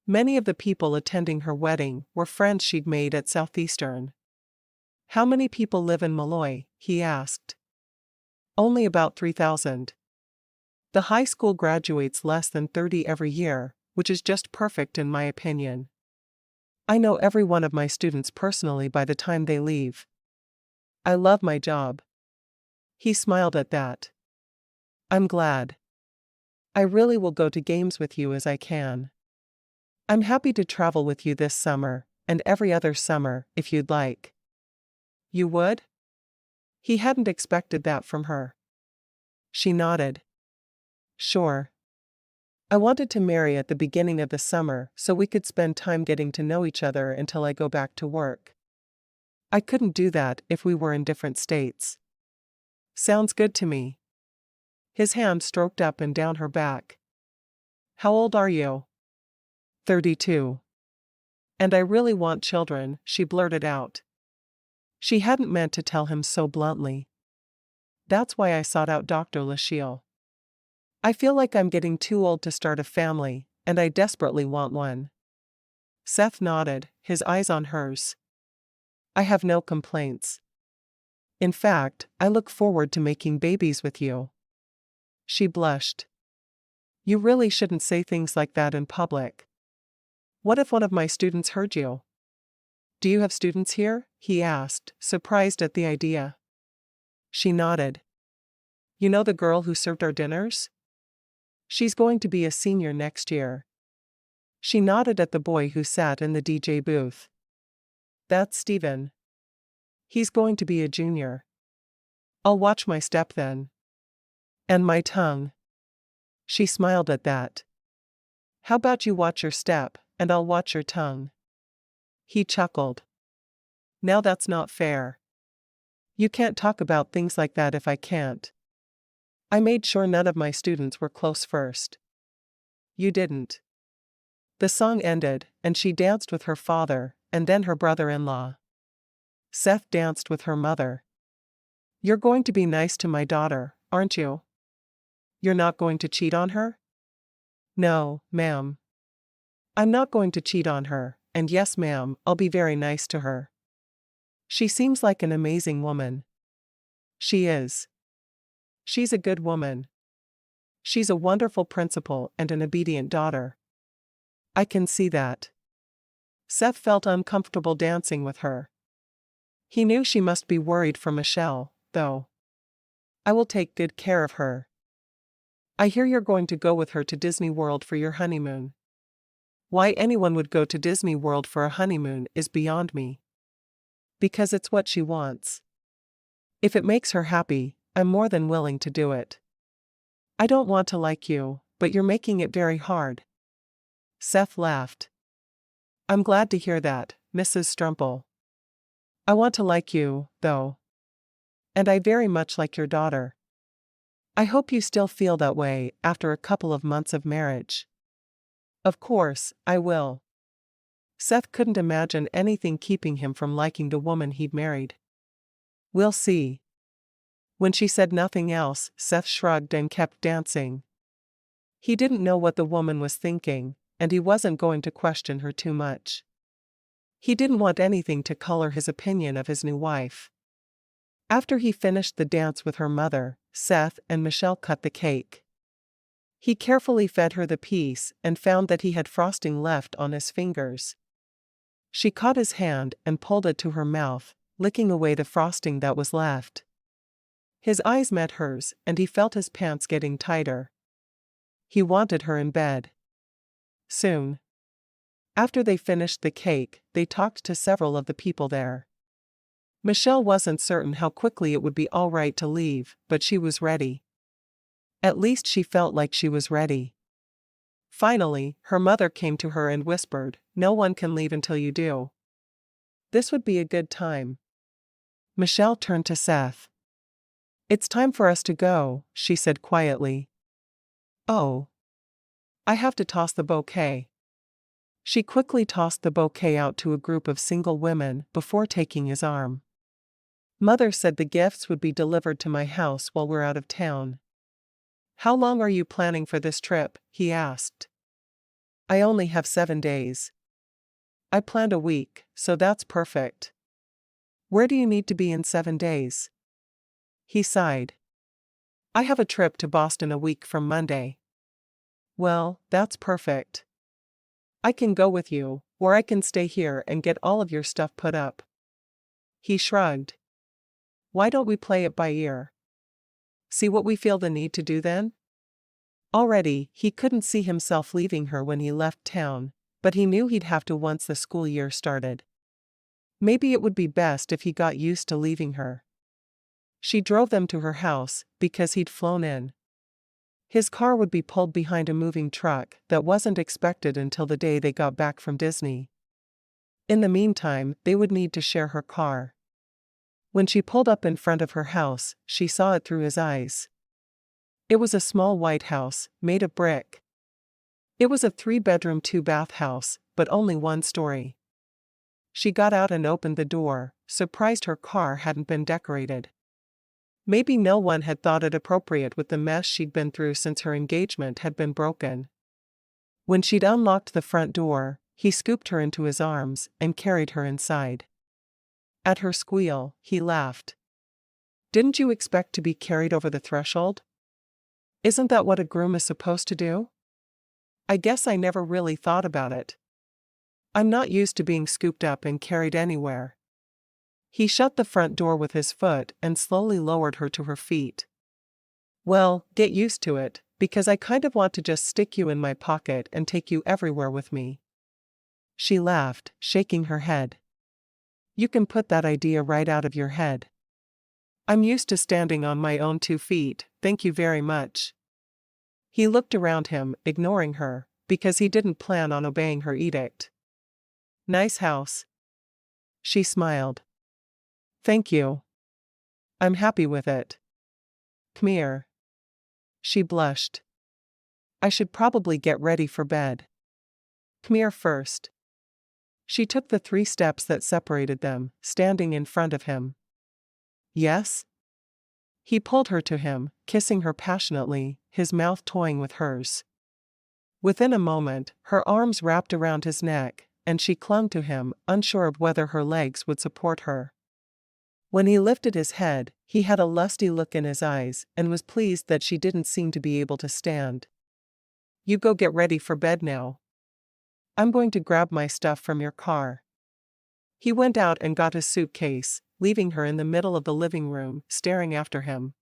Many of the people attending her wedding were friends she'd made at Southeastern. How many people live in Malloy? He asked. Only about 3,000. The high school graduates less than 30 every year, which is just perfect in my opinion. I know every one of my students personally by the time they leave. I love my job. He smiled at that. I'm glad. I really will go to games with you as I can. I'm happy to travel with you this summer, and every other summer, if you'd like. You would? He hadn't expected that from her. She nodded. Sure. I wanted to marry at the beginning of the summer so we could spend time getting to know each other until I go back to work. I couldn't do that if we were in different states. Sounds good to me. His hand stroked up and down her back. How old are you? 32. And I really want children, she blurted out. She hadn't meant to tell him so bluntly. That's why I sought out Dr. Lachele. I feel like I'm getting too old to start a family, and I desperately want one. Seth nodded, his eyes on hers. I have no complaints. In fact, I look forward to making babies with you. She blushed. You really shouldn't say things like that in public. What if one of my students heard you? Do you have students here? He asked, surprised at the idea. She nodded. You know the girl who served our dinners? She's going to be a senior next year. She nodded at the boy who sat in the DJ booth. That's Steven. He's going to be a junior. I'll watch my step then. And my tongue. She smiled at that. How about you watch your step, and I'll watch your tongue? He chuckled. Now that's not fair. You can't talk about things like that if I can't. I made sure none of my students were close first. You didn't. The song ended, and she danced with her father, and then her brother-in-law. Seth danced with her mother. You're going to be nice to my daughter, aren't you? You're not going to cheat on her? No, ma'am. I'm not going to cheat on her, and yes, ma'am, I'll be very nice to her. She seems like an amazing woman. She is. She's a good woman. She's a wonderful principal and an obedient daughter. I can see that. Seth felt uncomfortable dancing with her. He knew she must be worried for Michelle, though. I will take good care of her. I hear you're going to go with her to Disney World for your honeymoon. Why anyone would go to Disney World for a honeymoon is beyond me. Because it's what she wants. If it makes her happy, I'm more than willing to do it. I don't want to like you, but you're making it very hard. Seth laughed. I'm glad to hear that, Mrs. Strempel. I want to like you, though. And I very much like your daughter. I hope you still feel that way after a couple of months of marriage. Of course, I will. Seth couldn't imagine anything keeping him from liking the woman he'd married. We'll see. When she said nothing else, Seth shrugged and kept dancing. He didn't know what the woman was thinking, and he wasn't going to question her too much. He didn't want anything to color his opinion of his new wife. After he finished the dance with her mother, Seth and Michelle cut the cake. He carefully fed her the piece and found that he had frosting left on his fingers. She caught his hand and pulled it to her mouth, licking away the frosting that was left. His eyes met hers, and he felt his pants getting tighter. He wanted her in bed. Soon. After they finished the cake, they talked to several of the people there. Michelle wasn't certain how quickly it would be all right to leave, but she was ready. At least she felt like she was ready. Finally, her mother came to her and whispered, "No one can leave until you do." This would be a good time. Michelle turned to Seth. "It's time for us to go," she said quietly. "Oh. I have to toss the bouquet." She quickly tossed the bouquet out to a group of single women before taking his arm. "Mother said the gifts would be delivered to my house while we're out of town." "How long are you planning for this trip?" he asked. "I only have 7 days. I planned a week, so that's perfect." "Where do you need to be in 7 days?" He sighed. "I have a trip to Boston a week from Monday." "Well, that's perfect. I can go with you, or I can stay here and get all of your stuff put up." He shrugged. "Why don't we play it by ear? See what we feel the need to do then?" Already, he couldn't see himself leaving her when he left town, but he knew he'd have to once the school year started. Maybe it would be best if he got used to leaving her. She drove them to her house, because he'd flown in. His car would be pulled behind a moving truck that wasn't expected until the day they got back from Disney. In the meantime, they would need to share her car. When she pulled up in front of her house, she saw it through his eyes. It was a small white house, made of brick. It was a 3-bedroom, 2-bath house, but only 1 story. She got out and opened the door, surprised her car hadn't been decorated. Maybe no one had thought it appropriate with the mess she'd been through since her engagement had been broken. When she'd unlocked the front door, he scooped her into his arms and carried her inside. At her squeal, he laughed. "Didn't you expect to be carried over the threshold? Isn't that what a groom is supposed to do? I guess I never really thought about it. I'm not used to being scooped up and carried anywhere." He shut the front door with his foot and slowly lowered her to her feet. "Well, get used to it, because I kind of want to just stick you in my pocket and take you everywhere with me." She laughed, shaking her head. "You can put that idea right out of your head. I'm used to standing on my own 2 feet, thank you very much." He looked around him, ignoring her, because he didn't plan on obeying her edict. "Nice house." She smiled. "Thank you. I'm happy with it." "Come here." She blushed. "I should probably get ready for bed." "Come here first." She took the 3 steps that separated them, standing in front of him. "Yes?" He pulled her to him, kissing her passionately, his mouth toying with hers. Within a moment, her arms wrapped around his neck, and she clung to him, unsure of whether her legs would support her. When he lifted his head, he had a lusty look in his eyes and was pleased that she didn't seem to be able to stand. "You go get ready for bed now. I'm going to grab my stuff from your car." He went out and got his suitcase, leaving her in the middle of the living room, staring after him.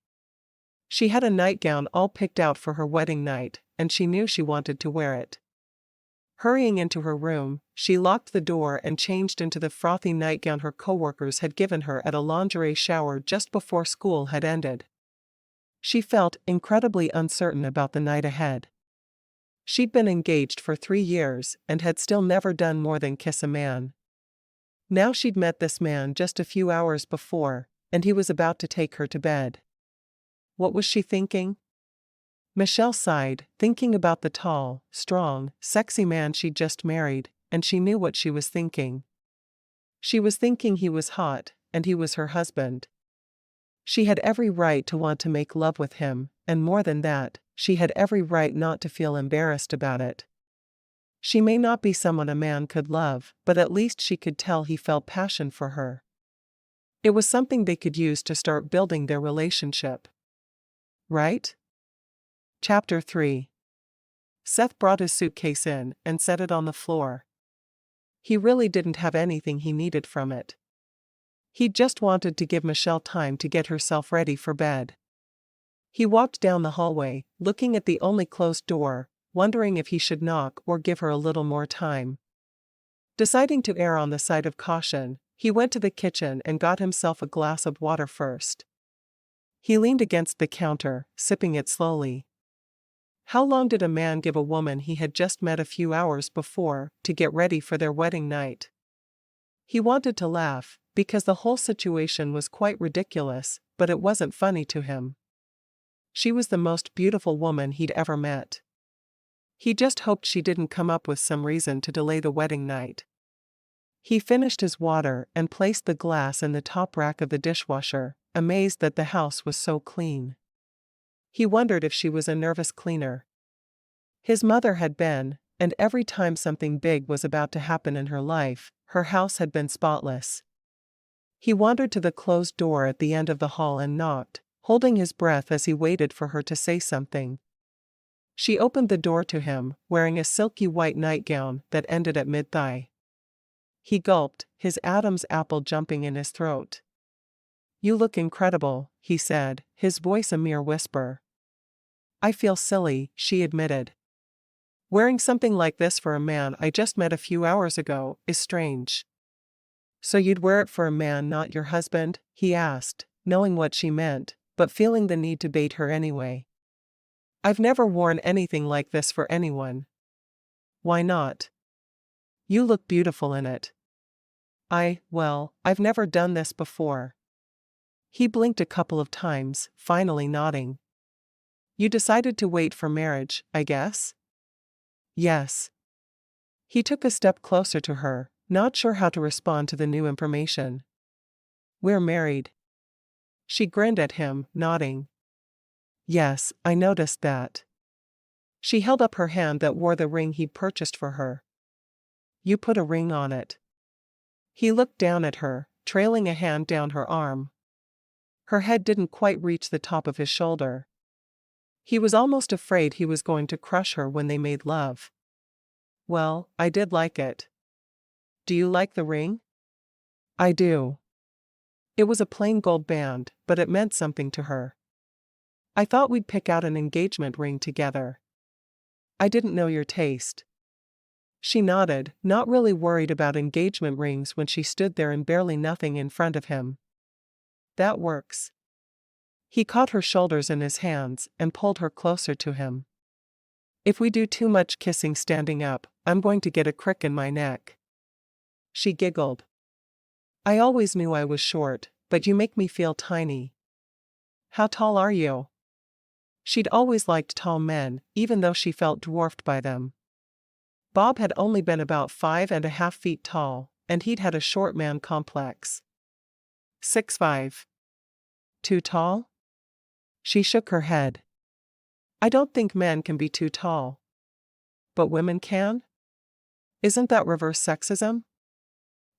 She had a nightgown all picked out for her wedding night, and she knew she wanted to wear it. Hurrying into her room, she locked the door and changed into the frothy nightgown her coworkers had given her at a lingerie shower just before school had ended. She felt incredibly uncertain about the night ahead. She'd been engaged for 3 years and had still never done more than kiss a man. Now she'd met this man just a few hours before, and he was about to take her to bed. What was she thinking? Michelle sighed, thinking about the tall, strong, sexy man she'd just married, and she knew what she was thinking. She was thinking he was hot, and he was her husband. She had every right to want to make love with him, and more than that, she had every right not to feel embarrassed about it. She may not be someone a man could love, but at least she could tell he felt passion for her. It was something they could use to start building their relationship. Right? Chapter 3. Seth brought his suitcase in and set it on the floor. He really didn't have anything he needed from it. He just wanted to give Michelle time to get herself ready for bed. He walked down the hallway, looking at the only closed door, wondering if he should knock or give her a little more time. Deciding to err on the side of caution, he went to the kitchen and got himself a glass of water first. He leaned against the counter, sipping it slowly. How long did a man give a woman he had just met a few hours before to get ready for their wedding night? He wanted to laugh, because the whole situation was quite ridiculous, but it wasn't funny to him. She was the most beautiful woman he'd ever met. He just hoped she didn't come up with some reason to delay the wedding night. He finished his water and placed the glass in the top rack of the dishwasher, amazed that the house was so clean. He wondered if she was a nervous cleaner. His mother had been, and every time something big was about to happen in her life, her house had been spotless. He wandered to the closed door at the end of the hall and knocked, holding his breath as he waited for her to say something. She opened the door to him, wearing a silky white nightgown that ended at mid-thigh. He gulped, his Adam's apple jumping in his throat. "You look incredible," he said, his voice a mere whisper. "I feel silly," she admitted. "Wearing something like this for a man I just met a few hours ago is strange." "So you'd wear it for a man not your husband?" he asked, knowing what she meant, but feeling the need to bait her anyway. "I've never worn anything like this for anyone." "Why not?" "You look beautiful in it." Well, I've never done this before." He blinked a couple of times, finally nodding. "You decided to wait for marriage, I guess?" "Yes." He took a step closer to her, not sure how to respond to the new information. "We're married." She grinned at him, nodding. "Yes, I noticed that." She held up her hand that wore the ring he'd purchased for her. "You put a ring on it." He looked down at her, trailing a hand down her arm. Her head didn't quite reach the top of his shoulder. He was almost afraid he was going to crush her when they made love. "Well, I did like it." "Do you like the ring?" "I do." It was a plain gold band, but it meant something to her. "I thought we'd pick out an engagement ring together." "I didn't know your taste." She nodded, not really worried about engagement rings when she stood there and barely nothing in front of him. "That works." He caught her shoulders in his hands and pulled her closer to him. "If we do too much kissing standing up, I'm going to get a crick in my neck." She giggled. "I always knew I was short, but you make me feel tiny." "How tall are you?" She'd always liked tall men, even though she felt dwarfed by them. Bob had only been about 5.5 feet tall, and he'd had a short man complex. 6'5". Too tall? She shook her head. "I don't think men can be too tall." "But women can? Isn't that reverse sexism?"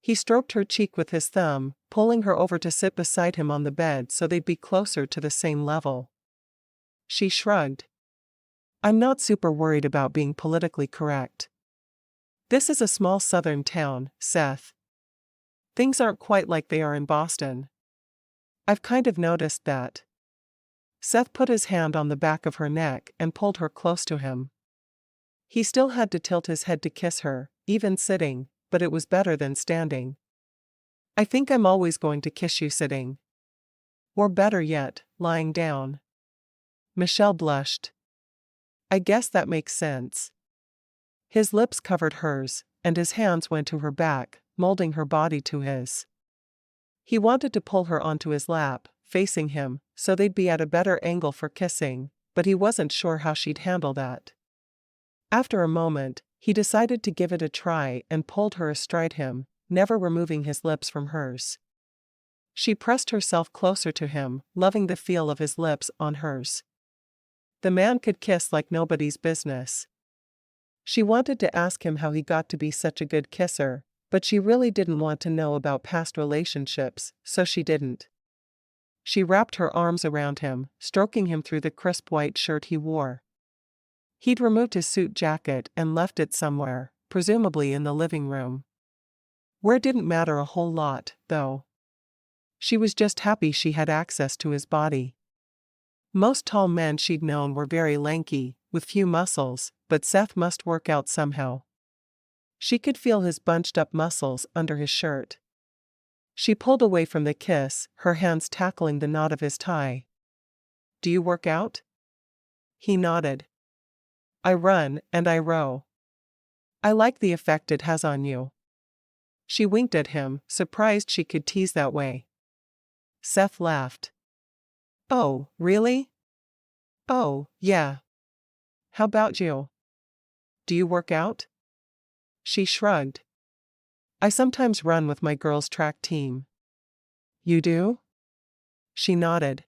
He stroked her cheek with his thumb, pulling her over to sit beside him on the bed so they'd be closer to the same level. She shrugged. "I'm not super worried about being politically correct. This is a small southern town, Seth. Things aren't quite like they are in Boston. I've kind of noticed that." Seth put his hand on the back of her neck and pulled her close to him. He still had to tilt his head to kiss her, even sitting, but it was better than standing. I think I'm always going to kiss you sitting. Or better yet, lying down. Michelle blushed. I guess that makes sense. His lips covered hers, and his hands went to her back, molding her body to his. He wanted to pull her onto his lap, facing him, so they'd be at a better angle for kissing, but he wasn't sure how she'd handle that. After a moment, he decided to give it a try and pulled her astride him, never removing his lips from hers. She pressed herself closer to him, loving the feel of his lips on hers. The man could kiss like nobody's business. She wanted to ask him how he got to be such a good kisser, but she really didn't want to know about past relationships, so she didn't. She wrapped her arms around him, stroking him through the crisp white shirt he wore. He'd removed his suit jacket and left it somewhere, presumably in the living room. Where didn't matter a whole lot, though. She was just happy she had access to his body. Most tall men she'd known were very lanky, with few muscles, but Seth must work out somehow. She could feel his bunched-up muscles under his shirt. She pulled away from the kiss, her hands tackling the knot of his tie. Do you work out? He nodded. I run and I row. I like the effect it has on you. She winked at him, surprised she could tease that way. Seth laughed. Oh, really? Oh, yeah. How about you? Do you work out? She shrugged. I sometimes run with my girls' track team. You do? She nodded.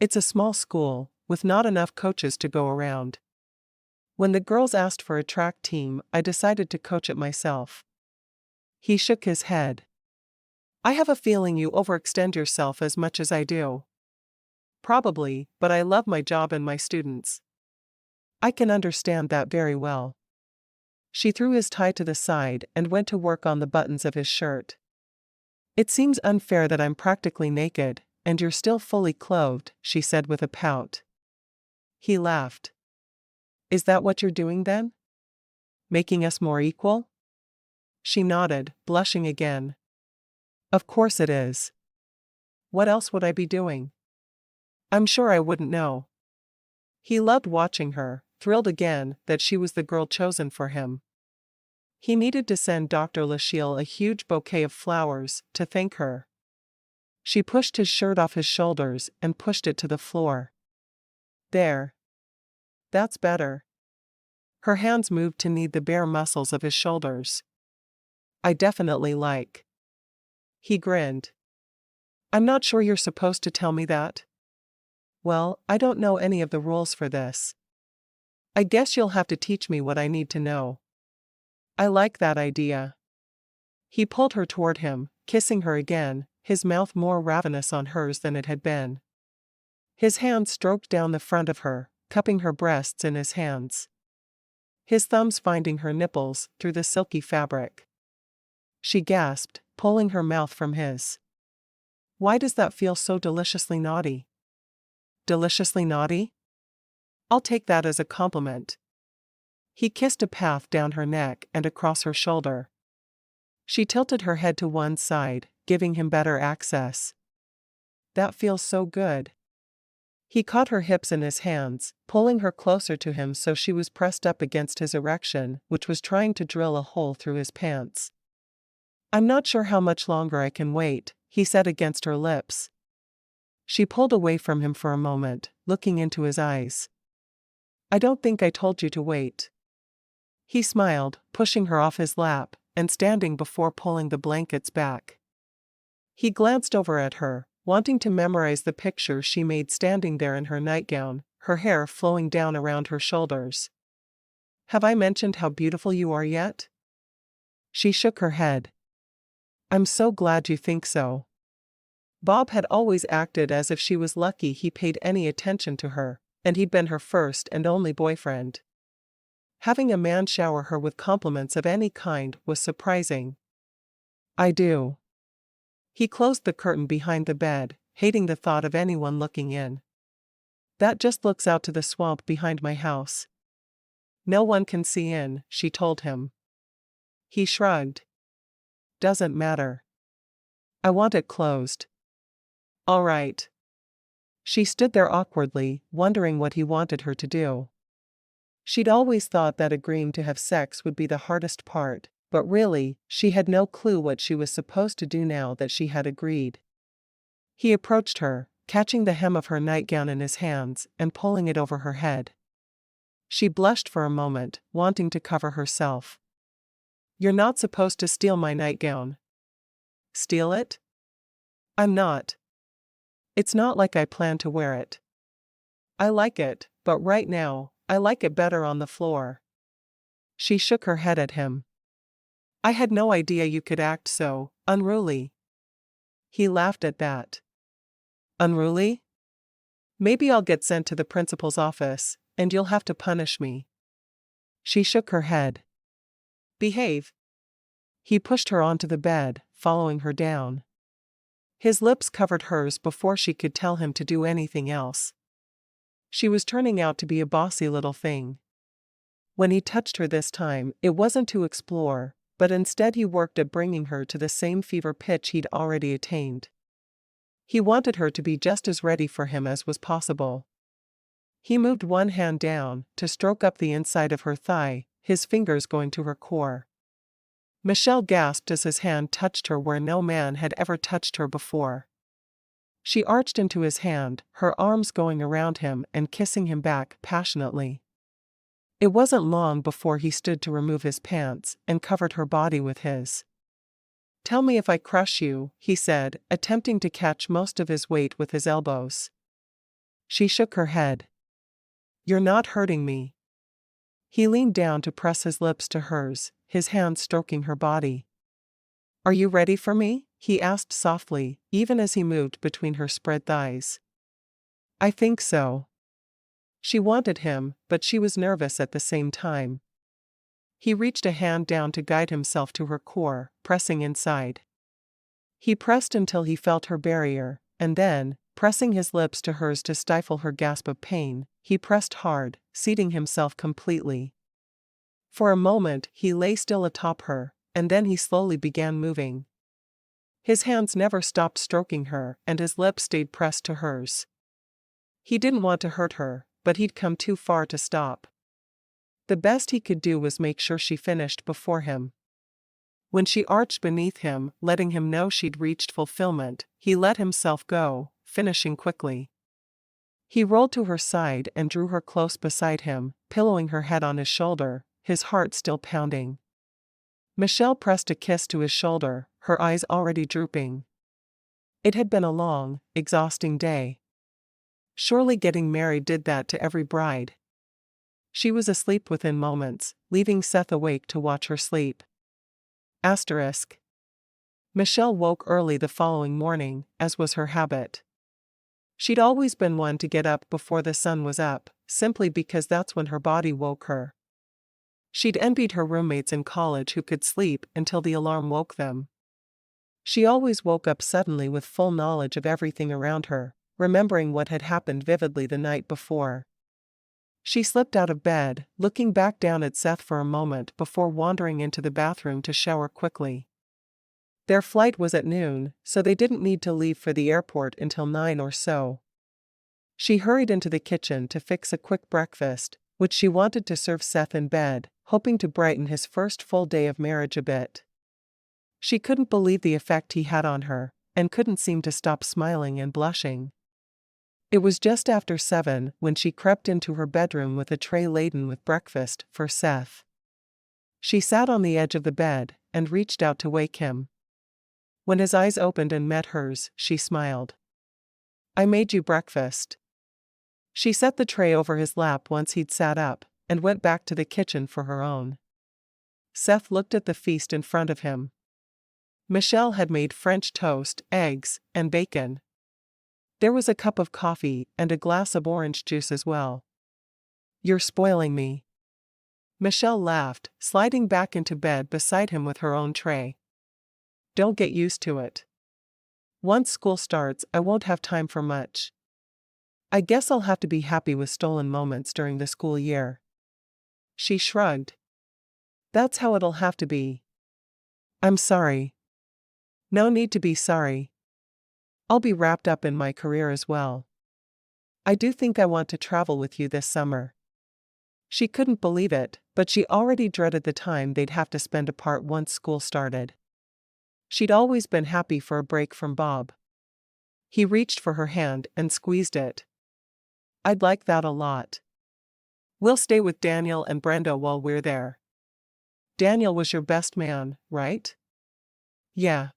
It's a small school, with not enough coaches to go around. When the girls asked for a track team, I decided to coach it myself. He shook his head. I have a feeling you overextend yourself as much as I do. Probably, but I love my job and my students. I can understand that very well. She threw his tie to the side and went to work on the buttons of his shirt. It seems unfair that I'm practically naked, and you're still fully clothed, she said with a pout. He laughed. Is that what you're doing then? Making us more equal? She nodded, blushing again. Of course it is. What else would I be doing? I'm sure I wouldn't know. He loved watching her, thrilled again that she was the girl chosen for him. He needed to send Dr. Lachele a huge bouquet of flowers to thank her. She pushed his shirt off his shoulders and pushed it to the floor. There. That's better. Her hands moved to knead the bare muscles of his shoulders. I definitely like. He grinned. I'm not sure you're supposed to tell me that. Well, I don't know any of the rules for this. I guess you'll have to teach me what I need to know. I like that idea. He pulled her toward him, kissing her again, his mouth more ravenous on hers than it had been. His hand stroked down the front of her, cupping her breasts in his hands. His thumbs finding her nipples through the silky fabric. She gasped, pulling her mouth from his. Why does that feel so deliciously naughty? Deliciously naughty? I'll take that as a compliment. He kissed a path down her neck and across her shoulder. She tilted her head to one side, giving him better access. That feels so good. He caught her hips in his hands, pulling her closer to him so she was pressed up against his erection, which was trying to drill a hole through his pants. I'm not sure how much longer I can wait, he said against her lips. She pulled away from him for a moment, looking into his eyes. I don't think I told you to wait. He smiled, pushing her off his lap, and standing before pulling the blankets back. He glanced over at her, wanting to memorize the picture she made standing there in her nightgown, her hair flowing down around her shoulders. Have I mentioned how beautiful you are yet? She shook her head. I'm so glad you think so. Bob had always acted as if she was lucky he paid any attention to her, and he'd been her first and only boyfriend. Having a man shower her with compliments of any kind was surprising. I do. He closed the curtain behind the bed, hating the thought of anyone looking in. That just looks out to the swamp behind my house. No one can see in, she told him. He shrugged. Doesn't matter. I want it closed. All right. She stood there awkwardly, wondering what he wanted her to do. She'd always thought that agreeing to have sex would be the hardest part, but really, she had no clue what she was supposed to do now that she had agreed. He approached her, catching the hem of her nightgown in his hands and pulling it over her head. She blushed for a moment, wanting to cover herself. You're not supposed to steal my nightgown. Steal it? I'm not. It's not like I plan to wear it. I like it, but right now, I like it better on the floor. She shook her head at him. I had no idea you could act so unruly. He laughed at that. Unruly? Maybe I'll get sent to the principal's office, and you'll have to punish me. She shook her head. Behave. He pushed her onto the bed, following her down. His lips covered hers before she could tell him to do anything else. She was turning out to be a bossy little thing. When he touched her this time, it wasn't to explore, but instead he worked at bringing her to the same fever pitch he'd already attained. He wanted her to be just as ready for him as was possible. He moved one hand down to stroke up the inside of her thigh, his fingers going to her core. Michelle gasped as his hand touched her where no man had ever touched her before. She arched into his hand, her arms going around him and kissing him back passionately. It wasn't long before he stood to remove his pants and covered her body with his. Tell me if I crush you, he said, attempting to catch most of his weight with his elbows. She shook her head. You're not hurting me. He leaned down to press his lips to hers, his hands stroking her body. Are you ready for me? He asked softly, even as he moved between her spread thighs. I think so. She wanted him, but she was nervous at the same time. He reached a hand down to guide himself to her core, pressing inside. He pressed until he felt her barrier, and then, pressing his lips to hers to stifle her gasp of pain, he pressed hard, seating himself completely. For a moment he lay still atop her, and then he slowly began moving. His hands never stopped stroking her, and his lips stayed pressed to hers. He didn't want to hurt her, but he'd come too far to stop. The best he could do was make sure she finished before him. When she arched beneath him, letting him know she'd reached fulfillment, he let himself go, finishing quickly. He rolled to her side and drew her close beside him, pillowing her head on his shoulder, his heart still pounding. Michelle pressed a kiss to his shoulder, her eyes already drooping. It had been a long, exhausting day. Surely getting married did that to every bride. She was asleep within moments, leaving Seth awake to watch her sleep. Asterisk. Michelle woke early the following morning, as was her habit. She'd always been one to get up before the sun was up, simply because that's when her body woke her. She'd envied her roommates in college who could sleep until the alarm woke them. She always woke up suddenly with full knowledge of everything around her, remembering what had happened vividly the night before. She slipped out of bed, looking back down at Seth for a moment before wandering into the bathroom to shower quickly. Their flight was at noon, so they didn't need to leave for the airport until 9 or so. She hurried into the kitchen to fix a quick breakfast, which she wanted to serve Seth in bed, hoping to brighten his first full day of marriage a bit. She couldn't believe the effect he had on her, and couldn't seem to stop smiling and blushing. It was just after 7 when she crept into her bedroom with a tray laden with breakfast for Seth. She sat on the edge of the bed and reached out to wake him. When his eyes opened and met hers, she smiled. I made you breakfast. She set the tray over his lap once he'd sat up, and went back to the kitchen for her own. Seth looked at the feast in front of him. Michelle had made French toast, eggs, and bacon. There was a cup of coffee and a glass of orange juice as well. You're spoiling me. Michelle laughed, sliding back into bed beside him with her own tray. Don't get used to it. Once school starts, I won't have time for much. I guess I'll have to be happy with stolen moments during the school year. She shrugged. That's how it'll have to be. I'm sorry. No need to be sorry. I'll be wrapped up in my career as well. I do think I want to travel with you this summer. She couldn't believe it, but she already dreaded the time they'd have to spend apart once school started. She'd always been happy for a break from Bob. He reached for her hand and squeezed it. I'd like that a lot. We'll stay with Daniel and Brenda while we're there. Daniel was your best man, right? Yeah.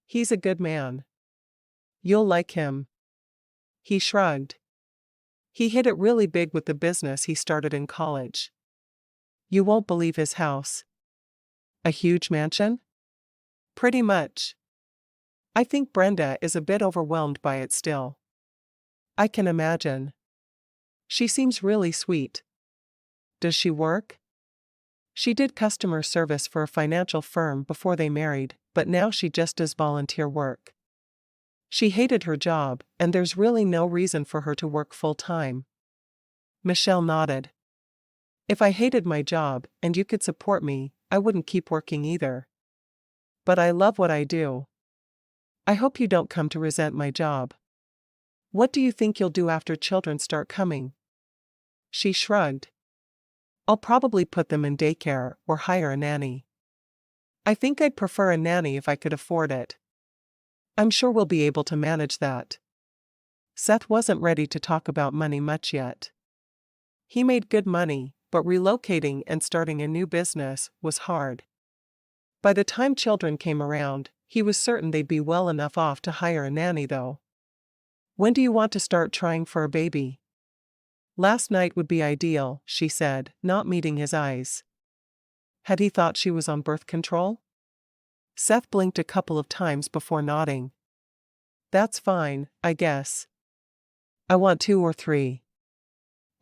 He's a good man. You'll like him. He shrugged. He hit it really big with the business he started in college. You won't believe his house. A huge mansion? Pretty much. I think Brenda is a bit overwhelmed by it still. I can imagine. She seems really sweet. Does she work? She did customer service for a financial firm before they married, but now she just does volunteer work. She hated her job, and there's really no reason for her to work full-time. Michelle nodded. If I hated my job, and you could support me, I wouldn't keep working either. But I love what I do. I hope you don't come to resent my job. What do you think you'll do after children start coming? She shrugged. I'll probably put them in daycare or hire a nanny. I think I'd prefer a nanny if I could afford it. I'm sure we'll be able to manage that. Seth wasn't ready to talk about money much yet. He made good money, but relocating and starting a new business was hard. By the time children came around, he was certain they'd be well enough off to hire a nanny though. When do you want to start trying for a baby? Last night would be ideal, she said, not meeting his eyes. Had he thought she was on birth control? Seth blinked a couple of times before nodding. That's fine, I guess. I want 2 or 3.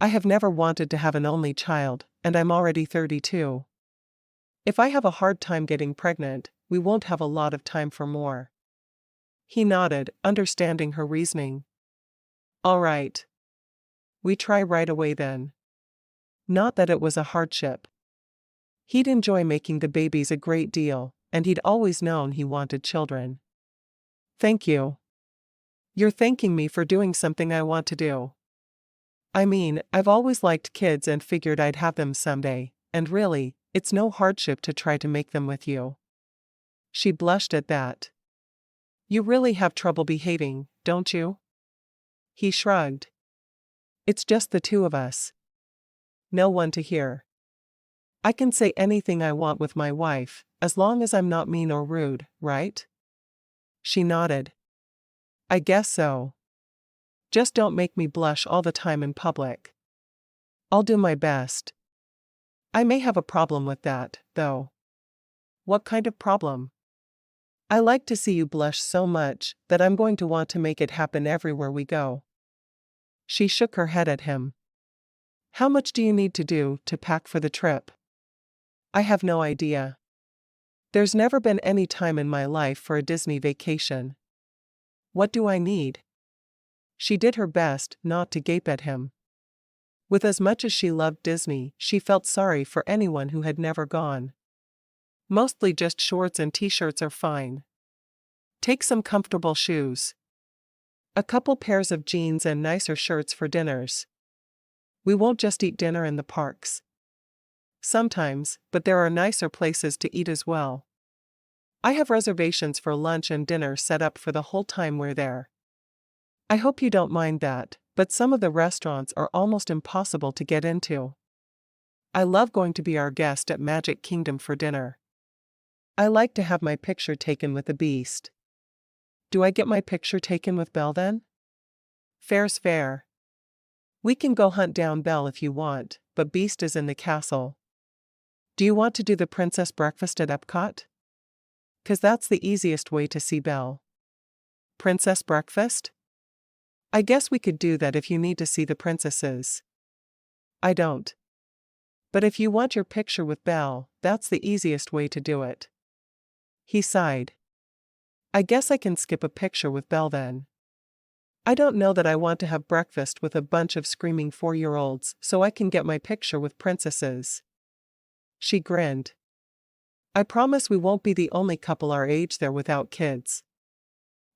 I have never wanted to have an only child, and I'm already 32. If I have a hard time getting pregnant, we won't have a lot of time for more. He nodded, understanding her reasoning. All right. We try right away then. Not that it was a hardship. He'd enjoy making the babies a great deal, and he'd always known he wanted children. Thank you. You're thanking me for doing something I want to do. I mean, I've always liked kids and figured I'd have them someday, and really, it's no hardship to try to make them with you. She blushed at that. You really have trouble behaving, don't you? He shrugged. It's just the 2 of us. No one to hear. I can say anything I want with my wife, as long as I'm not mean or rude, right? She nodded. I guess so. Just don't make me blush all the time in public. I'll do my best. I may have a problem with that, though. What kind of problem? I like to see you blush so much that I'm going to want to make it happen everywhere we go. She shook her head at him. How much do you need to do to pack for the trip? I have no idea. There's never been any time in my life for a Disney vacation. What do I need? She did her best not to gape at him. With as much as she loved Disney, she felt sorry for anyone who had never gone. Mostly just shorts and t-shirts are fine. Take some comfortable shoes. A couple pairs of jeans and nicer shirts for dinners. We won't just eat dinner in the parks. Sometimes, but there are nicer places to eat as well. I have reservations for lunch and dinner set up for the whole time we're there. I hope you don't mind that, but some of the restaurants are almost impossible to get into. I love going to be our guest at Magic Kingdom for dinner. I like to have my picture taken with the Beast. Do I get my picture taken with Belle then? Fair's fair. We can go hunt down Belle if you want, but Beast is in the castle. Do you want to do the princess breakfast at Epcot? 'Cause that's the easiest way to see Belle. Princess breakfast? I guess we could do that if you need to see the princesses. I don't. But if you want your picture with Belle, that's the easiest way to do it. He sighed. I guess I can skip a picture with Belle then. I don't know that I want to have breakfast with a bunch of screaming 4-year-olds so I can get my picture with princesses. She grinned. I promise we won't be the only couple our age there without kids.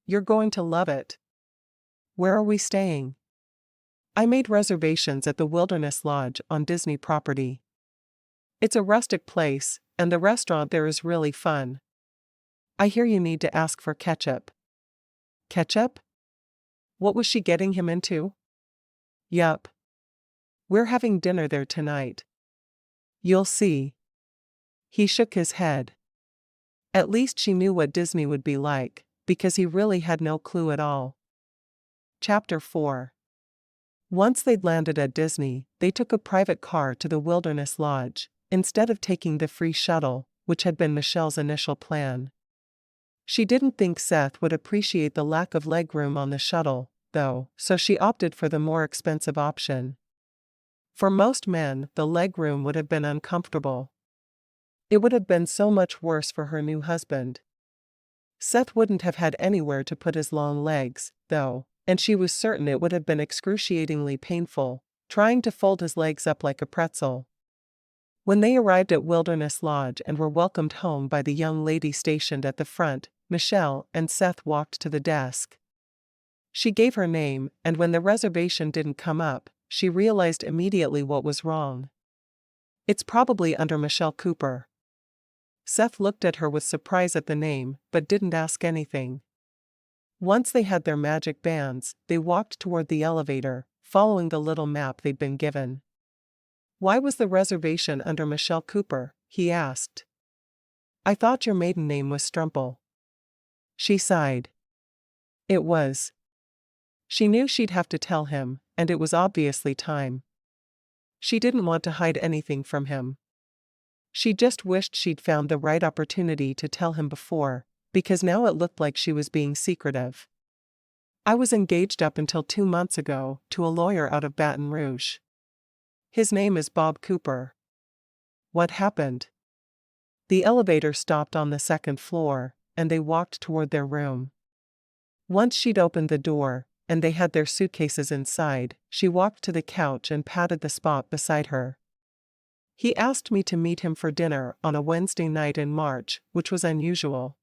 You're going to love it. Where are we staying? I made reservations at the Wilderness Lodge on Disney property. It's a rustic place, and the restaurant there is really fun. I hear you need to ask for ketchup. Ketchup? What was she getting him into? Yup. We're having dinner there tonight. You'll see. He shook his head. At least she knew what Disney would be like, because he really had no clue at all. Chapter 4. Once they'd landed at Disney, they took a private car to the Wilderness Lodge, instead of taking the free shuttle, which had been Michelle's initial plan. She didn't think Seth would appreciate the lack of legroom on the shuttle, though, so she opted for the more expensive option. For most men, the legroom would have been uncomfortable. It would have been so much worse for her new husband. Seth wouldn't have had anywhere to put his long legs, though, and she was certain it would have been excruciatingly painful, trying to fold his legs up like a pretzel. When they arrived at Wilderness Lodge and were welcomed home by the young lady stationed at the front, Michelle and Seth walked to the desk. She gave her name, and when the reservation didn't come up, she realized immediately what was wrong. It's probably under Michelle Cooper. Seth looked at her with surprise at the name, but didn't ask anything. Once they had their magic bands, they walked toward the elevator, following the little map they'd been given. Why was the reservation under Michelle Cooper? He asked. I thought your maiden name was Strempel. She sighed. It was. She knew she'd have to tell him, and it was obviously time. She didn't want to hide anything from him. She just wished she'd found the right opportunity to tell him before, because now it looked like she was being secretive. I was engaged up until 2 months ago to a lawyer out of Baton Rouge. His name is Bob Cooper. What happened? The elevator stopped on the second floor, and they walked toward their room. Once she'd opened the door, and they had their suitcases inside, she walked to the couch and patted the spot beside her. He asked me to meet him for dinner on a Wednesday night in March, which was unusual.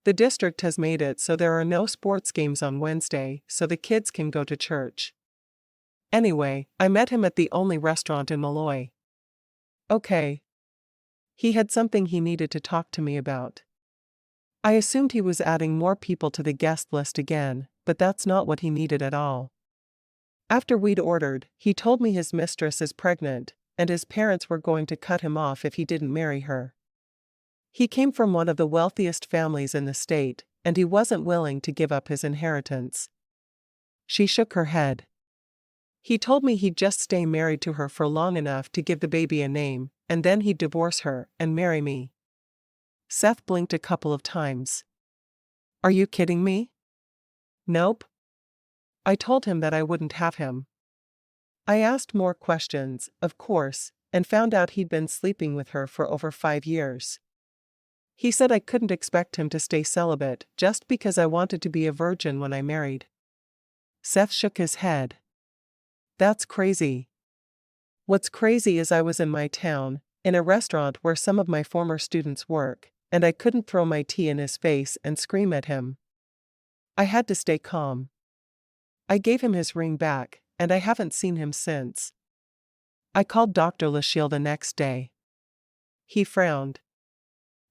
The district has made it so there are no sports games on Wednesday, so the kids can go to church. Anyway, I met him at the only restaurant in Malloy. Okay. He had something he needed to talk to me about. I assumed he was adding more people to the guest list again, but that's not what he needed at all. After we'd ordered, he told me his mistress is pregnant, and his parents were going to cut him off if he didn't marry her. He came from one of the wealthiest families in the state, and he wasn't willing to give up his inheritance. She shook her head. He told me he'd just stay married to her for long enough to give the baby a name, and then he'd divorce her and marry me. Seth blinked a couple of times. Are you kidding me? Nope. I told him that I wouldn't have him. I asked more questions, of course, and found out he'd been sleeping with her for over 5 years. He said I couldn't expect him to stay celibate just because I wanted to be a virgin when I married. Seth shook his head. That's crazy. What's crazy is I was in my town, in a restaurant where some of my former students work, and I couldn't throw my tea in his face and scream at him. I had to stay calm. I gave him his ring back, and I haven't seen him since. I called Dr. Lachele the next day. He frowned.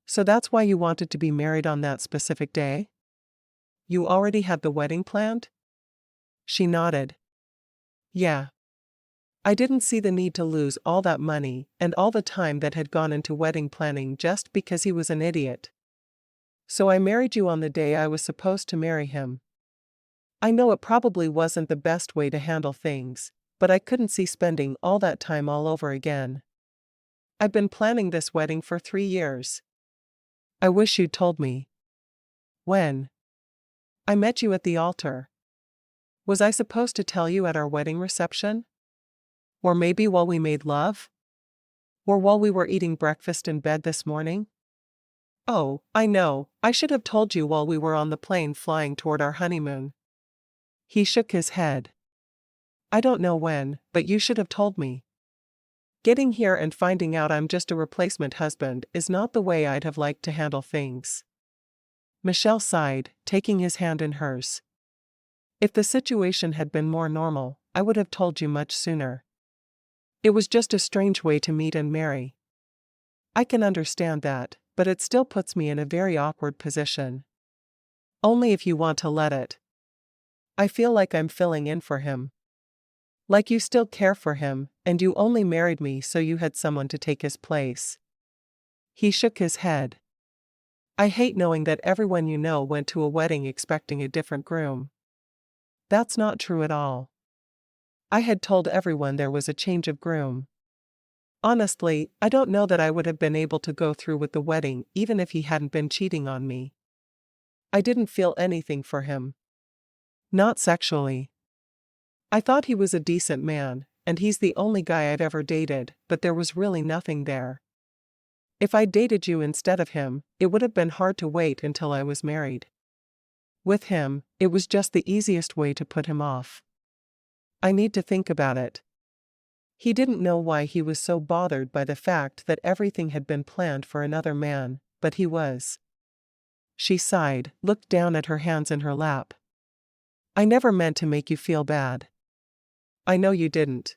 So that's why you wanted to be married on that specific day? You already had the wedding planned? She nodded. Yeah. I didn't see the need to lose all that money and all the time that had gone into wedding planning just because he was an idiot. So I married you on the day I was supposed to marry him. I know it probably wasn't the best way to handle things, but I couldn't see spending all that time all over again. I've been planning this wedding for 3 years. I wish you'd told me. When? I met you at the altar. Was I supposed to tell you at our wedding reception? Or maybe while we made love? Or while we were eating breakfast in bed this morning? Oh, I know, I should have told you while we were on the plane flying toward our honeymoon. He shook his head. I don't know when, but you should have told me. Getting here and finding out I'm just a replacement husband is not the way I'd have liked to handle things. Michelle sighed, taking his hand in hers. If the situation had been more normal, I would have told you much sooner. It was just a strange way to meet and marry. I can understand that, but it still puts me in a very awkward position. Only if you want to let it. I feel like I'm filling in for him. Like you still care for him, and you only married me so you had someone to take his place. He shook his head. I hate knowing that everyone you know went to a wedding expecting a different groom. That's not true at all. I had told everyone there was a change of groom. Honestly, I don't know that I would have been able to go through with the wedding even if he hadn't been cheating on me. I didn't feel anything for him. Not sexually. I thought he was a decent man, and he's the only guy I'd ever dated, but there was really nothing there. If I dated you instead of him, it would have been hard to wait until I was married. With him, it was just the easiest way to put him off. I need to think about it. He didn't know why he was so bothered by the fact that everything had been planned for another man, but he was. She sighed, looked down at her hands in her lap. I never meant to make you feel bad. I know you didn't.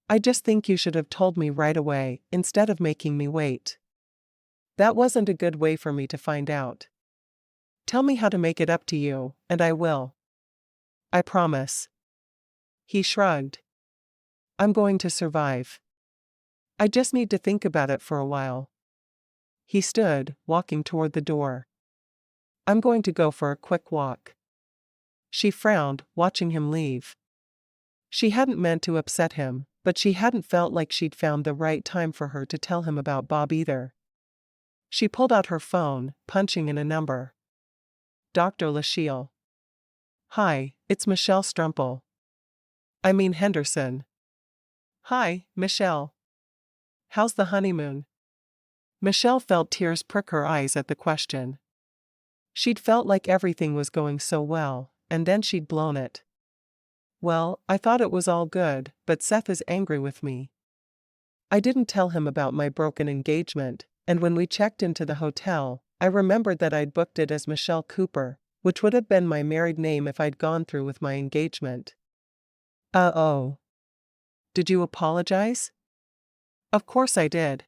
I just think you should have told me right away, instead of making me wait. That wasn't a good way for me to find out. Tell me how to make it up to you, and I will. I promise. He shrugged. I'm going to survive. I just need to think about it for a while. He stood, walking toward the door. I'm going to go for a quick walk. She frowned, watching him leave. She hadn't meant to upset him, but she hadn't felt like she'd found the right time for her to tell him about Bob either. She pulled out her phone, punching in a number. Dr. Lachele. Hi, it's Michelle Strempel. I mean Henderson. Hi, Michelle. How's the honeymoon? Michelle felt tears prick her eyes at the question. She'd felt like everything was going so well, and then she'd blown it. Well, I thought it was all good, but Seth is angry with me. I didn't tell him about my broken engagement, and when we checked into the hotel, I remembered that I'd booked it as Michelle Cooper, which would have been my married name if I'd gone through with my engagement. Uh-oh. Did you apologize? Of course I did.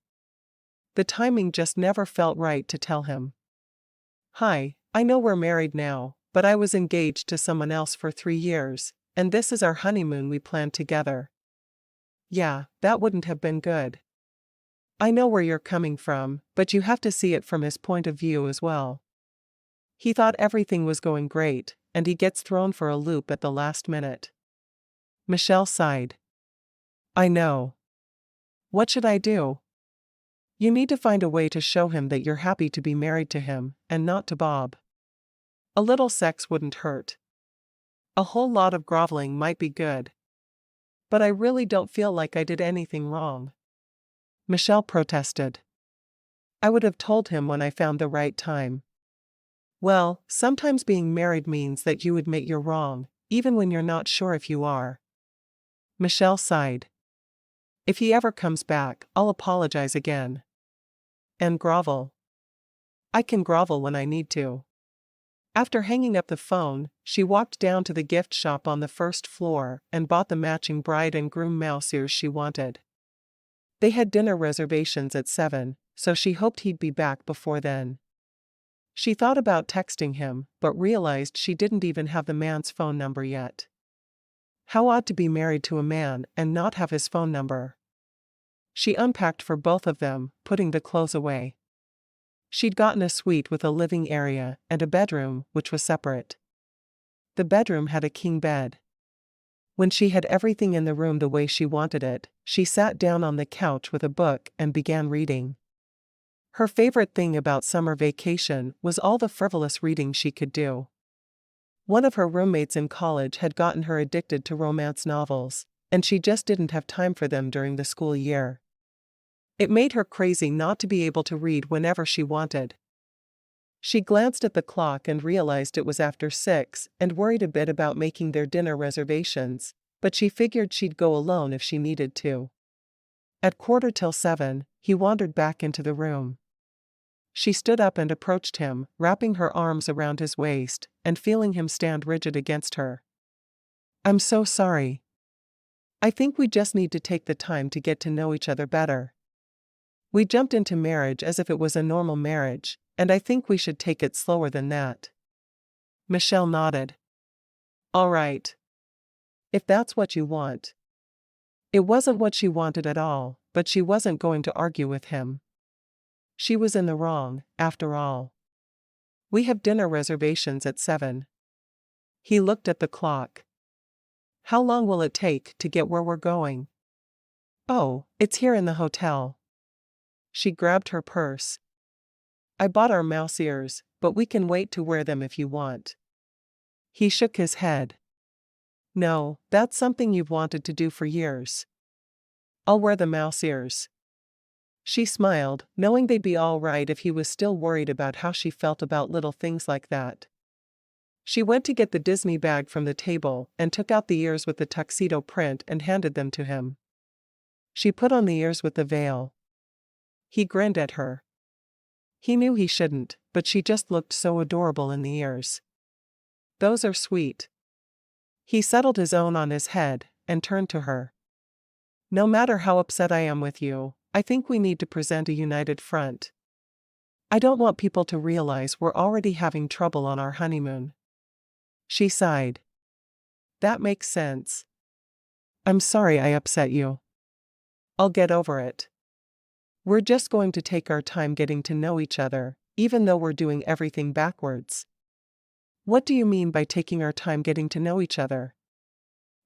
The timing just never felt right to tell him. Hi, I know we're married now, but I was engaged to someone else for 3 years, and this is our honeymoon we planned together. Yeah, that wouldn't have been good. I know where you're coming from, but you have to see it from his point of view as well. He thought everything was going great, and he gets thrown for a loop at the last minute. Michelle sighed. I know. What should I do? You need to find a way to show him that you're happy to be married to him, and not to Bob. A little sex wouldn't hurt. A whole lot of groveling might be good. But I really don't feel like I did anything wrong. Michelle protested. I would have told him when I found the right time. Well, sometimes being married means that you admit you're wrong, even when you're not sure if you are. Michelle sighed. If he ever comes back, I'll apologize again. And grovel. I can grovel when I need to. After hanging up the phone, she walked down to the gift shop on the first floor and bought the matching bride and groom mouse ears she wanted. They had dinner reservations at 7, so she hoped he'd be back before then. She thought about texting him, but realized she didn't even have the man's phone number yet. How odd to be married to a man and not have his phone number. She unpacked for both of them, putting the clothes away. She'd gotten a suite with a living area and a bedroom, which was separate. The bedroom had a king bed. When she had everything in the room the way she wanted it, she sat down on the couch with a book and began reading. Her favorite thing about summer vacation was all the frivolous reading she could do. One of her roommates in college had gotten her addicted to romance novels, and she just didn't have time for them during the school year. It made her crazy not to be able to read whenever she wanted. She glanced at the clock and realized it was after 6 and worried a bit about making their dinner reservations, but she figured she'd go alone if she needed to. At 7:15, he wandered back into the room. She stood up and approached him, wrapping her arms around his waist and feeling him stand rigid against her. "I'm so sorry. I think we just need to take the time to get to know each other better. We jumped into marriage as if it was a normal marriage, and I think we should take it slower than that." Michelle nodded. "All right. If that's what you want." It wasn't what she wanted at all, but she wasn't going to argue with him. She was in the wrong, after all. "We have dinner reservations at 7. He looked at the clock. "How long will it take to get where we're going?" "Oh, it's here in the hotel." She grabbed her purse. "I bought our mouse ears, but we can wait to wear them if you want." He shook his head. "No, that's something you've wanted to do for years. I'll wear the mouse ears." She smiled, knowing they'd be all right if he was still worried about how she felt about little things like that. She went to get the Disney bag from the table and took out the ears with the tuxedo print and handed them to him. She put on the ears with the veil. He grinned at her. He knew he shouldn't, but she just looked so adorable in the ears. "Those are sweet." He settled his own on his head and turned to her. "No matter how upset I am with you, I think we need to present a united front. I don't want people to realize we're already having trouble on our honeymoon." She sighed. "That makes sense. I'm sorry I upset you. I'll get over it. We're just going to take our time getting to know each other, even though we're doing everything backwards." "What do you mean by taking our time getting to know each other?"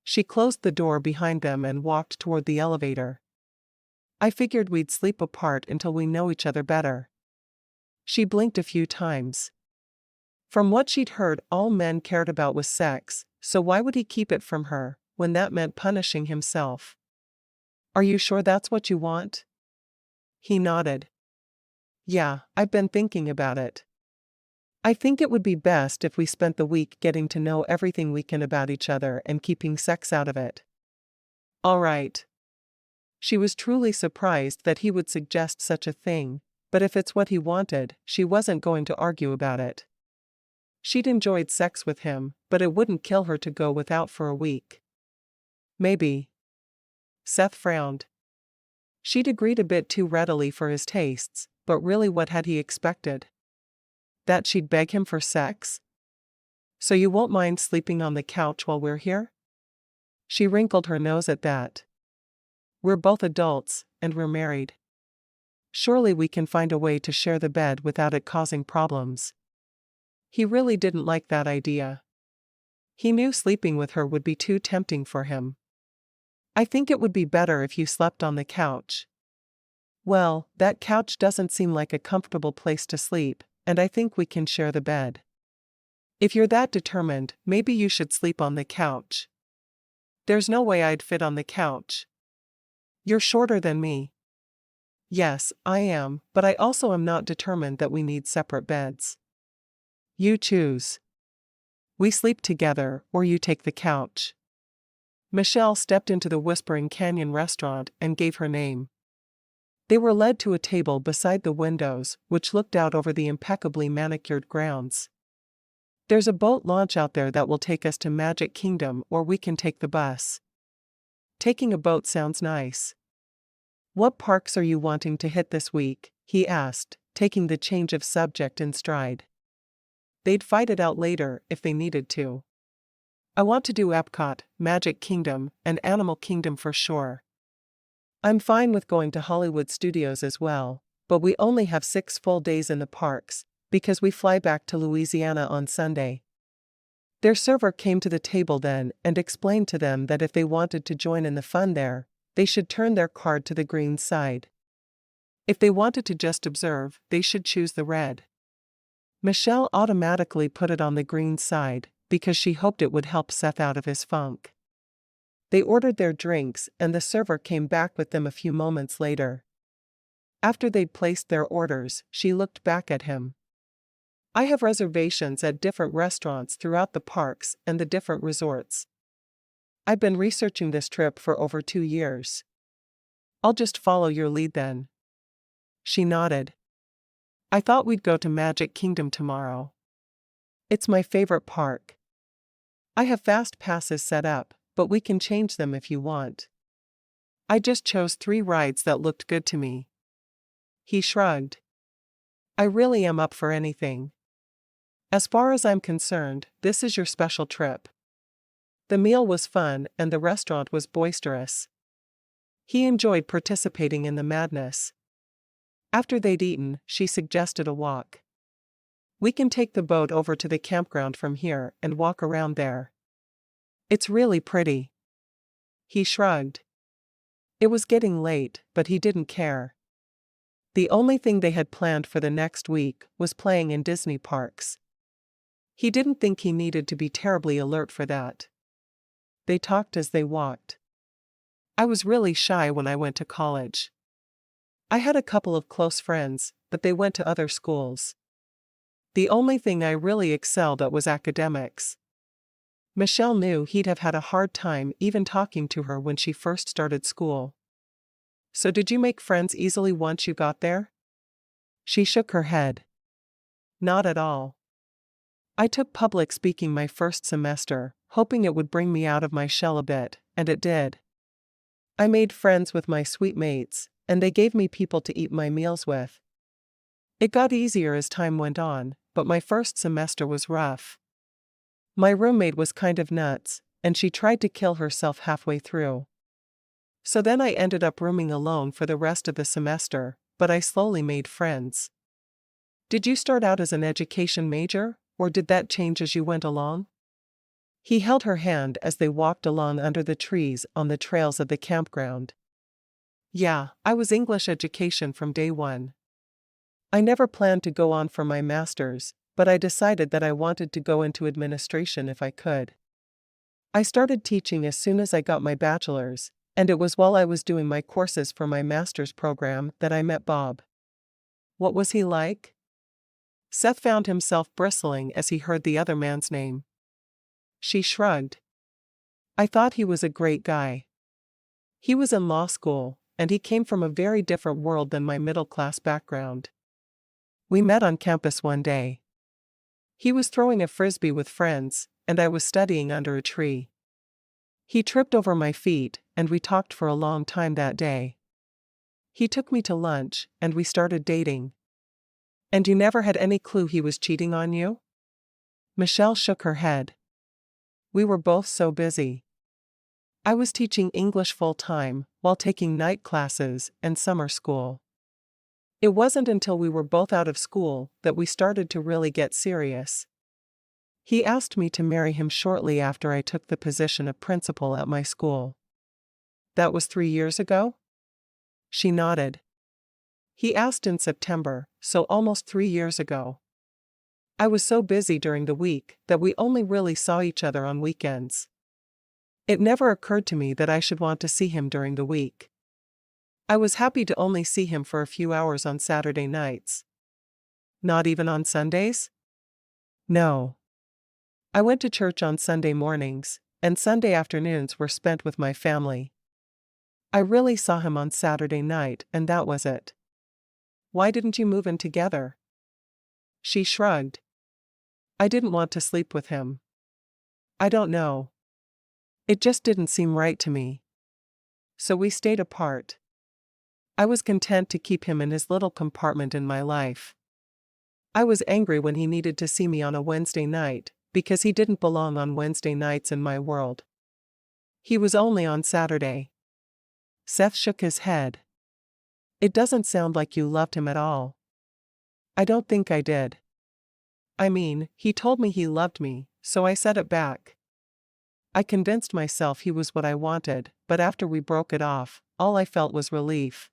She closed the door behind them and walked toward the elevator. "I figured we'd sleep apart until we know each other better." She blinked a few times. From what she'd heard, all men cared about was sex, so why would he keep it from her, when that meant punishing himself? "Are you sure that's what you want?" He nodded. "Yeah, I've been thinking about it. I think it would be best if we spent the week getting to know everything we can about each other and keeping sex out of it." "All right." She was truly surprised that he would suggest such a thing, but if it's what he wanted, she wasn't going to argue about it. She'd enjoyed sex with him, but it wouldn't kill her to go without for a week. "Maybe." Seth frowned. She'd agreed a bit too readily for his tastes, but really what had he expected? That she'd beg him for sex? "So you won't mind sleeping on the couch while we're here?" She wrinkled her nose at that. "We're both adults, and we're married. Surely we can find a way to share the bed without it causing problems." He really didn't like that idea. He knew sleeping with her would be too tempting for him. "I think it would be better if you slept on the couch." "Well, that couch doesn't seem like a comfortable place to sleep, and I think we can share the bed." "If you're that determined, maybe you should sleep on the couch." "There's no way I'd fit on the couch." "You're shorter than me." "Yes, I am, but I also am not determined that we need separate beds." "You choose. We sleep together, or you take the couch." Michelle stepped into the Whispering Canyon restaurant and gave her name. They were led to a table beside the windows, which looked out over the impeccably manicured grounds. "There's a boat launch out there that will take us to Magic Kingdom, or we can take the bus." "Taking a boat sounds nice." "What parks are you wanting to hit this week?" he asked, taking the change of subject in stride. They'd fight it out later if they needed to. "I want to do Epcot, Magic Kingdom, and Animal Kingdom for sure. I'm fine with going to Hollywood Studios as well, but we only have 6 full days in the parks, because we fly back to Louisiana on Sunday." Their server came to the table then and explained to them that if they wanted to join in the fun there, they should turn their card to the green side. If they wanted to just observe, they should choose the red. Michelle automatically put it on the green side, because she hoped it would help Seth out of his funk. They ordered their drinks and the server came back with them a few moments later. After they'd placed their orders, she looked back at him. I have reservations at different restaurants throughout the parks and the different resorts. I've been researching this trip for over 2 years. I'll just follow your lead then. She nodded. I thought we'd go to Magic Kingdom tomorrow. It's my favorite park. I have fast passes set up, but we can change them if you want. I just chose 3 rides that looked good to me. He shrugged. I really am up for anything. As far as I'm concerned, this is your special trip. The meal was fun and the restaurant was boisterous. He enjoyed participating in the madness. After they'd eaten, she suggested a walk. We can take the boat over to the campground from here and walk around there. It's really pretty. He shrugged. It was getting late, but he didn't care. The only thing they had planned for the next week was playing in Disney parks. He didn't think he needed to be terribly alert for that. They talked as they walked. I was really shy when I went to college. I had a couple of close friends, but they went to other schools. The only thing I really excelled at was academics. Michelle knew he'd have had a hard time even talking to her when she first started school. So did you make friends easily once you got there? She shook her head. Not at all. I took public speaking my first semester, hoping it would bring me out of my shell a bit, and it did. I made friends with my suite mates, and they gave me people to eat my meals with. It got easier as time went on, but my first semester was rough. My roommate was kind of nuts, and she tried to kill herself halfway through. So then I ended up rooming alone for the rest of the semester, but I slowly made friends. Did you start out as an education major, or did that change as you went along? He held her hand as they walked along under the trees on the trails of the campground. Yeah, I was English education from day one. I never planned to go on for my master's, but I decided that I wanted to go into administration if I could. I started teaching as soon as I got my bachelor's, and it was while I was doing my courses for my master's program that I met Bob. What was he like? Seth found himself bristling as he heard the other man's name. She shrugged. I thought he was a great guy. He was in law school, and he came from a very different world than my middle-class background. We met on campus one day. He was throwing a frisbee with friends, and I was studying under a tree. He tripped over my feet, and we talked for a long time that day. He took me to lunch, and we started dating. And you never had any clue he was cheating on you? Michelle shook her head. We were both so busy. I was teaching English full-time, while taking night classes and summer school. It wasn't until we were both out of school that we started to really get serious. He asked me to marry him shortly after I took the position of principal at my school. That was 3 years ago? She nodded. He asked in September, so almost 3 years ago. I was so busy during the week that we only really saw each other on weekends. It never occurred to me that I should want to see him during the week. I was happy to only see him for a few hours on Saturday nights. Not even on Sundays? No. I went to church on Sunday mornings, and Sunday afternoons were spent with my family. I really saw him on Saturday night, and that was it. Why didn't you move in together? She shrugged. I didn't want to sleep with him. I don't know. It just didn't seem right to me. So we stayed apart. I was content to keep him in his little compartment in my life. I was angry when he needed to see me on a Wednesday night, because he didn't belong on Wednesday nights in my world. He was only on Saturday. Seth shook his head. It doesn't sound like you loved him at all. I don't think I did. I mean, he told me he loved me, so I said it back. I convinced myself he was what I wanted, but after we broke it off, all I felt was relief.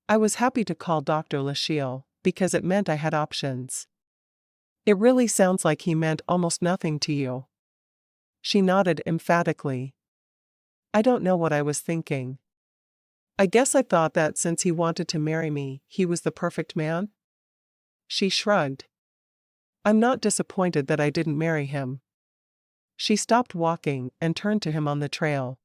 I was happy to call Dr. Lachele, because it meant I had options. It really sounds like he meant almost nothing to you. She nodded emphatically. I don't know what I was thinking. I guess I thought that since he wanted to marry me, he was the perfect man? She shrugged. I'm not disappointed that I didn't marry him. She stopped walking and turned to him on the trail.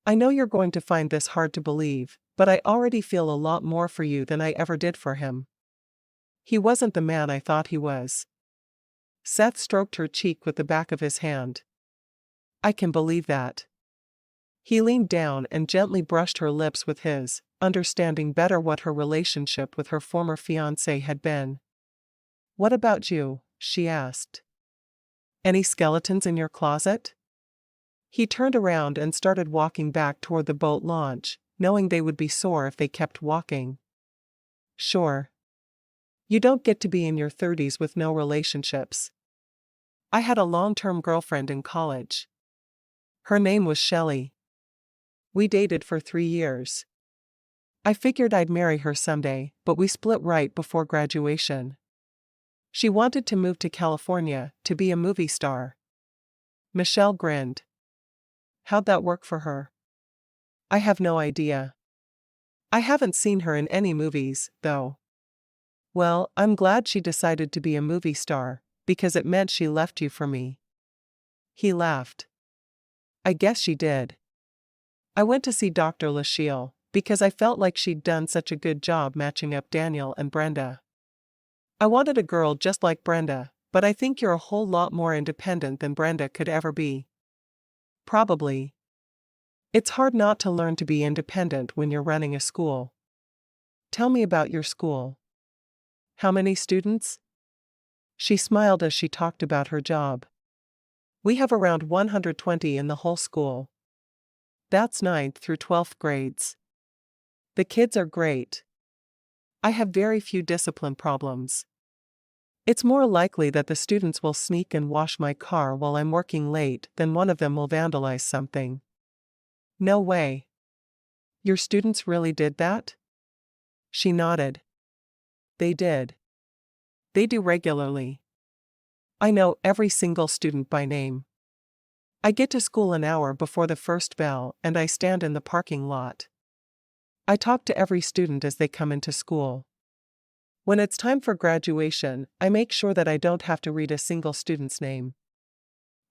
I know you're going to find this hard to believe, but I already feel a lot more for you than I ever did for him. He wasn't the man I thought he was. Seth stroked her cheek with the back of his hand. I can believe that. He leaned down and gently brushed her lips with his, understanding better what her relationship with her former fiancé had been. What about you? She asked. Any skeletons in your closet? He turned around and started walking back toward the boat launch, knowing they would be sore if they kept walking. Sure. You don't get to be in your 30s with no relationships. I had a long-term girlfriend in college. Her name was Shelley. We dated for 3 years. I figured I'd marry her someday, but we split right before graduation. She wanted to move to California to be a movie star. Michelle grinned. How'd that work for her? I have no idea. I haven't seen her in any movies, though. Well, I'm glad she decided to be a movie star, because it meant she left you for me. He laughed. I guess she did. I went to see Dr. Lachele, because I felt like she'd done such a good job matching up Daniel and Brenda. I wanted a girl just like Brenda, but I think you're a whole lot more independent than Brenda could ever be. Probably. It's hard not to learn to be independent when you're running a school. Tell me about your school. How many students? She smiled as she talked about her job. We have around 120 in the whole school. That's 9th through 12th grades. The kids are great. I have very few discipline problems. It's more likely that the students will sneak and wash my car while I'm working late than one of them will vandalize something. No way. Your students really did that? She nodded. They did. They do regularly. I know every single student by name. I get to school an hour before the first bell and I stand in the parking lot. I talk to every student as they come into school. When it's time for graduation, I make sure that I don't have to read a single student's name.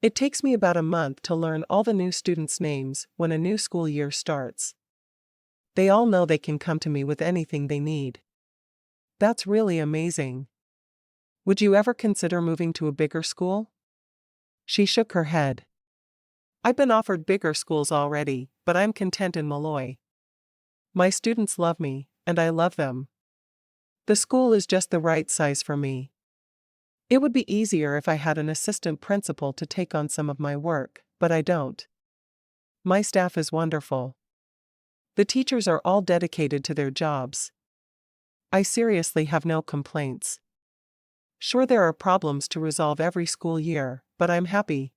It takes me about a month to learn all the new students' names when a new school year starts. They all know they can come to me with anything they need. That's really amazing. Would you ever consider moving to a bigger school? She shook her head. I've been offered bigger schools already, but I'm content in Malloy. My students love me, and I love them. The school is just the right size for me. It would be easier if I had an assistant principal to take on some of my work, but I don't. My staff is wonderful. The teachers are all dedicated to their jobs. I seriously have no complaints. Sure, there are problems to resolve every school year, but I'm happy.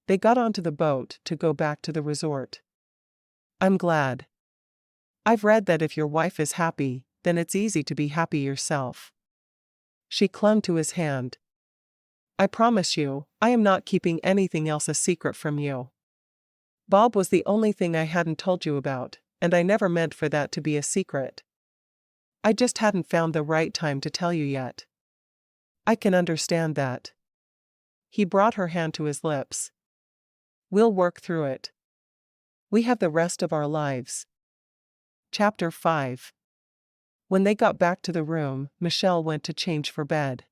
They got onto the boat to go back to the resort. I'm glad. I've read that if your wife is happy, then it's easy to be happy yourself. She clung to his hand. I promise you, I am not keeping anything else a secret from you. Bob was the only thing I hadn't told you about, and I never meant for that to be a secret. I just hadn't found the right time to tell you yet. I can understand that. He brought her hand to his lips. We'll work through it. We have the rest of our lives. Chapter 5. When they got back to the room, Michelle went to change for bed.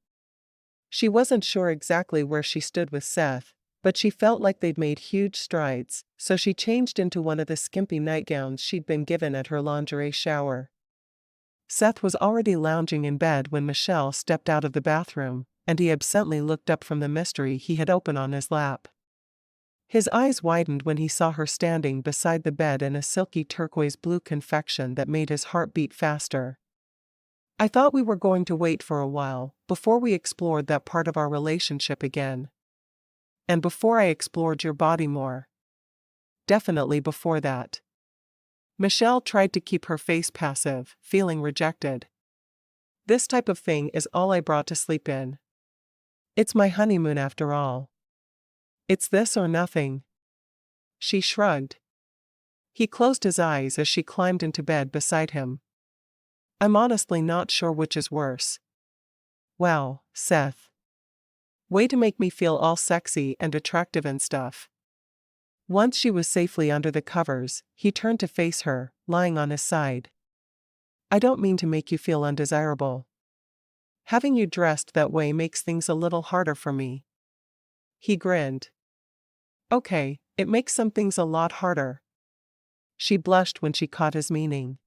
She wasn't sure exactly where she stood with Seth, but she felt like they'd made huge strides, so she changed into one of the skimpy nightgowns she'd been given at her lingerie shower. Seth was already lounging in bed when Michelle stepped out of the bathroom, and he absently looked up from the mystery he had open on his lap. His eyes widened when he saw her standing beside the bed in a silky turquoise blue confection that made his heart beat faster. I thought we were going to wait for a while, before we explored that part of our relationship again. And before I explored your body more. Definitely before that. Michelle tried to keep her face passive, feeling rejected. This type of thing is all I brought to sleep in. It's my honeymoon after all. It's this or nothing. She shrugged. He closed his eyes as she climbed into bed beside him. I'm honestly not sure which is worse. Wow, Seth. Way to make me feel all sexy and attractive and stuff. Once she was safely under the covers, he turned to face her, lying on his side. I don't mean to make you feel undesirable. Having you dressed that way makes things a little harder for me. He grinned. Okay, it makes some things a lot harder. She blushed when she caught his meaning.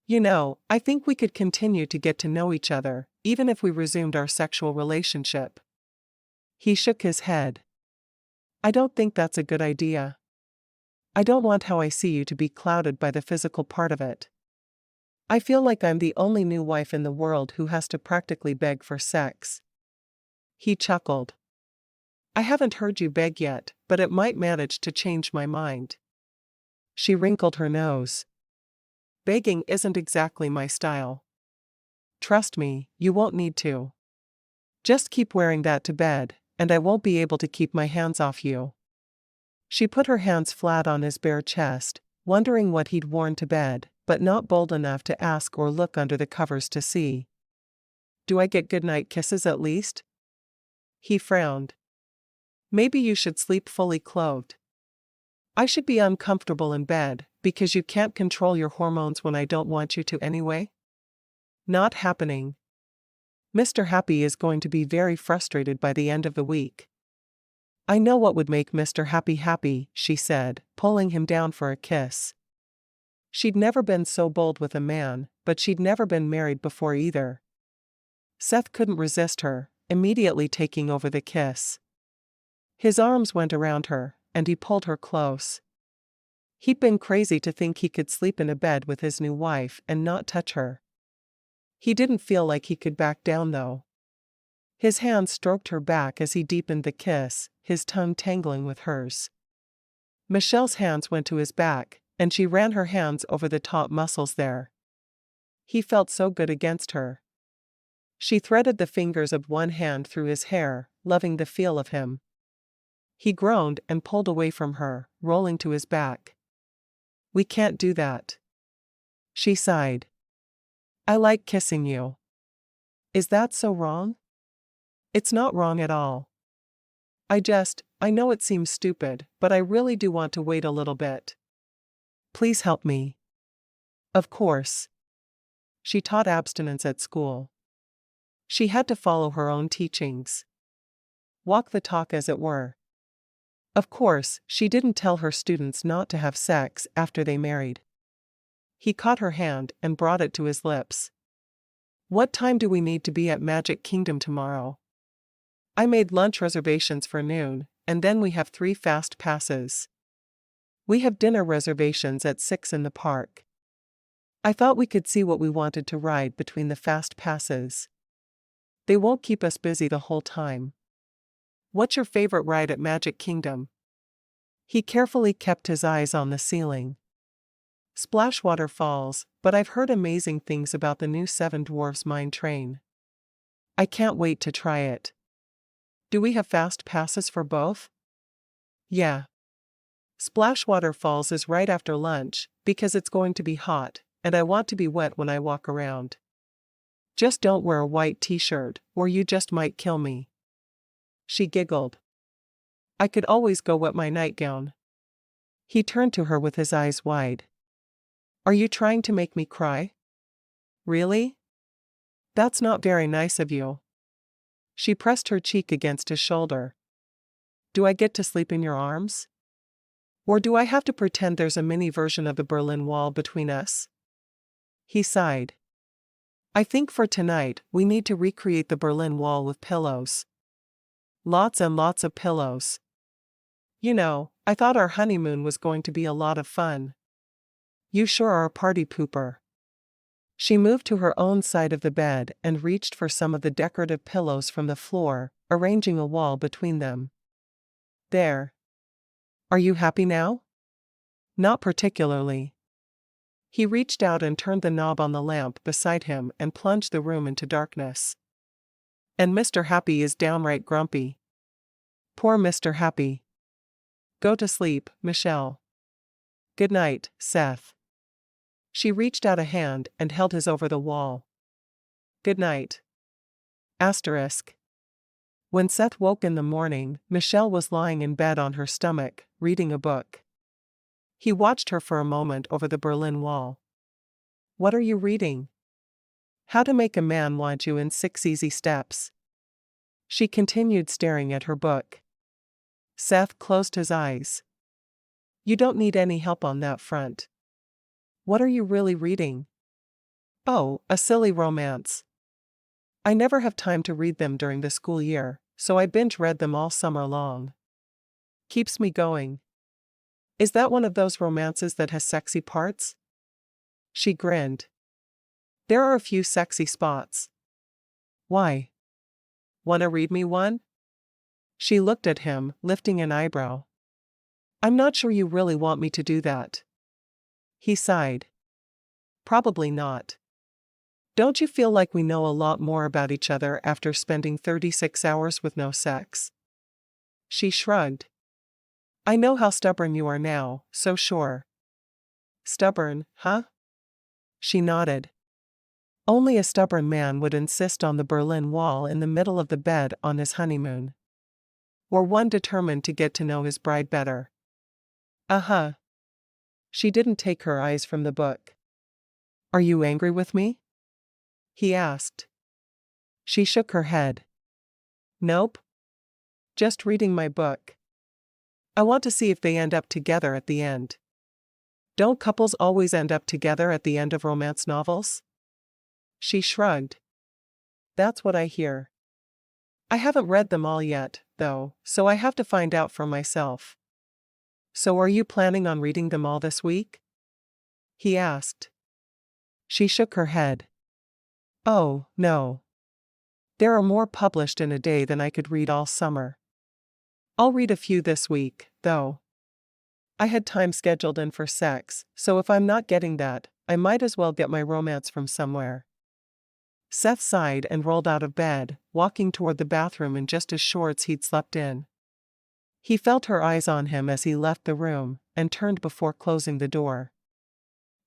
You know, I think we could continue to get to know each other, even if we resumed our sexual relationship. He shook his head. I don't think that's a good idea. I don't want how I see you to be clouded by the physical part of it. I feel like I'm the only new wife in the world who has to practically beg for sex. He chuckled. I haven't heard you beg yet, but it might manage to change my mind. She wrinkled her nose. Begging isn't exactly my style. Trust me, you won't need to. Just keep wearing that to bed, and I won't be able to keep my hands off you. She put her hands flat on his bare chest, wondering what he'd worn to bed, but not bold enough to ask or look under the covers to see. Do I get goodnight kisses at least? He frowned. Maybe you should sleep fully clothed. I should be uncomfortable in bed, because you can't control your hormones when I don't want you to anyway? Not happening. Mr. Happy is going to be very frustrated by the end of the week. I know what would make Mr. Happy happy, she said, pulling him down for a kiss. She'd never been so bold with a man, but she'd never been married before either. Seth couldn't resist her, immediately taking over the kiss. His arms went around her, and he pulled her close. He'd been crazy to think he could sleep in a bed with his new wife and not touch her. He didn't feel like he could back down though. His hand stroked her back as he deepened the kiss, his tongue tangling with hers. Michelle's hands went to his back, and she ran her hands over the taut muscles there. He felt so good against her. She threaded the fingers of one hand through his hair, loving the feel of him. He groaned and pulled away from her, rolling to his back. We can't do that. She sighed. I like kissing you. Is that so wrong? It's not wrong at all. I know it seems stupid, but I really do want to wait a little bit. Please help me. Of course. She taught abstinence at school. She had to follow her own teachings. Walk the talk, as it were. Of course, she didn't tell her students not to have sex after they married. He caught her hand and brought it to his lips. What time do we need to be at Magic Kingdom tomorrow? I made lunch reservations for noon, and then we have 3 fast passes. We have dinner reservations at 6 in the park. I thought we could see what we wanted to ride between the fast passes. They won't keep us busy the whole time. What's your favorite ride at Magic Kingdom? He carefully kept his eyes on the ceiling. Splashwater Falls, but I've heard amazing things about the new Seven Dwarfs Mine Train. I can't wait to try it. Do we have fast passes for both? Yeah. Splashwater Falls is right after lunch, because it's going to be hot, and I want to be wet when I walk around. Just don't wear a white t-shirt, or you just might kill me. She giggled. I could always go wet my nightgown. He turned to her with his eyes wide. Are you trying to make me cry? Really? That's not very nice of you. She pressed her cheek against his shoulder. Do I get to sleep in your arms? Or do I have to pretend there's a mini version of the Berlin Wall between us? He sighed. I think for tonight, we need to recreate the Berlin Wall with pillows. Lots and lots of pillows. You know, I thought our honeymoon was going to be a lot of fun. You sure are a party pooper. She moved to her own side of the bed and reached for some of the decorative pillows from the floor, arranging a wall between them. There. Are you happy now? Not particularly. He reached out and turned the knob on the lamp beside him and plunged the room into darkness. And Mr. Happy is downright grumpy. Poor Mr. Happy. Go to sleep, Michelle. Good night, Seth. She reached out a hand and held his over the wall. Good night. Asterisk. When Seth woke in the morning, Michelle was lying in bed on her stomach, reading a book. He watched her for a moment over the Berlin Wall. "What are you reading?" "How to Make a Man Want You in 6 Easy Steps." She continued staring at her book. Seth closed his eyes. "You don't need any help on that front." "What are you really reading?" "Oh, a silly romance. I never have time to read them during the school year, so I binge read them all summer long. Keeps me going." "Is that one of those romances that has sexy parts?" She grinned. "There are a few sexy spots." "Why? Wanna read me one?" She looked at him, lifting an eyebrow. "I'm not sure you really want me to do that." He sighed. "Probably not. Don't you feel like we know a lot more about each other after spending 36 hours with no sex?" She shrugged. "I know how stubborn you are now, so sure." "Stubborn, huh?" She nodded. Only a stubborn man would insist on the Berlin Wall in the middle of the bed on his honeymoon. Or one determined to get to know his bride better. Uh-huh. She didn't take her eyes from the book. "Are you angry with me?" he asked. She shook her head. "Nope. Just reading my book. I want to see if they end up together at the end." "Don't couples always end up together at the end of romance novels?" She shrugged. "That's what I hear. I haven't read them all yet, though, so I have to find out for myself." "So are you planning on reading them all this week?" he asked. She shook her head. "Oh, no. There are more published in a day than I could read all summer. I'll read a few this week, though. I had time scheduled in for sex, so if I'm not getting that, I might as well get my romance from somewhere." Seth sighed and rolled out of bed, walking toward the bathroom in just his shorts he'd slept in. He felt her eyes on him as he left the room, and turned before closing the door.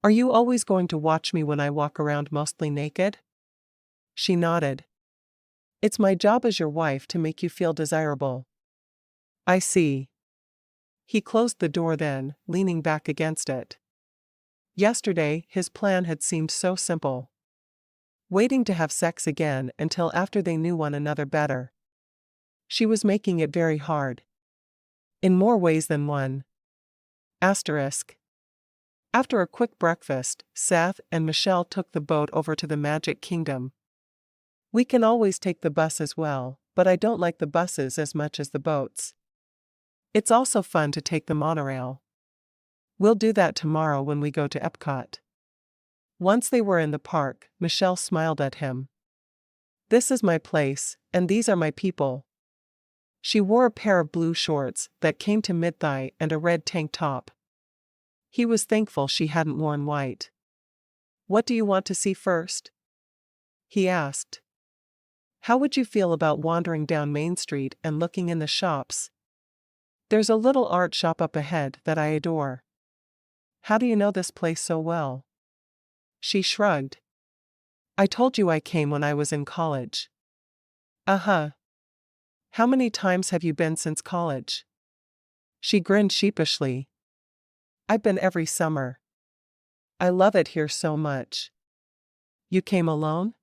"Are you always going to watch me when I walk around mostly naked?" She nodded. "It's my job as your wife to make you feel desirable." "I see." He closed the door then, leaning back against it. Yesterday, his plan had seemed so simple. Waiting to have sex again until after they knew one another better. She was making it very hard. In more ways than one. Asterisk. After a quick breakfast, Seth and Michelle took the boat over to the Magic Kingdom. "We can always take the bus as well, but I don't like the buses as much as the boats. It's also fun to take the monorail. We'll do that tomorrow when we go to Epcot." Once they were in the park, Michelle smiled at him. "This is my place, and these are my people." She wore a pair of blue shorts that came to mid-thigh and a red tank top. He was thankful she hadn't worn white. "What do you want to see first?" he asked. "How would you feel about wandering down Main Street and looking in the shops? There's a little art shop up ahead that I adore." "How do you know this place so well?" She shrugged. "I told you I came when I was in college." "Uh-huh. How many times have you been since college?" She grinned sheepishly. "I've been every summer. I love it here so much." "You came alone?"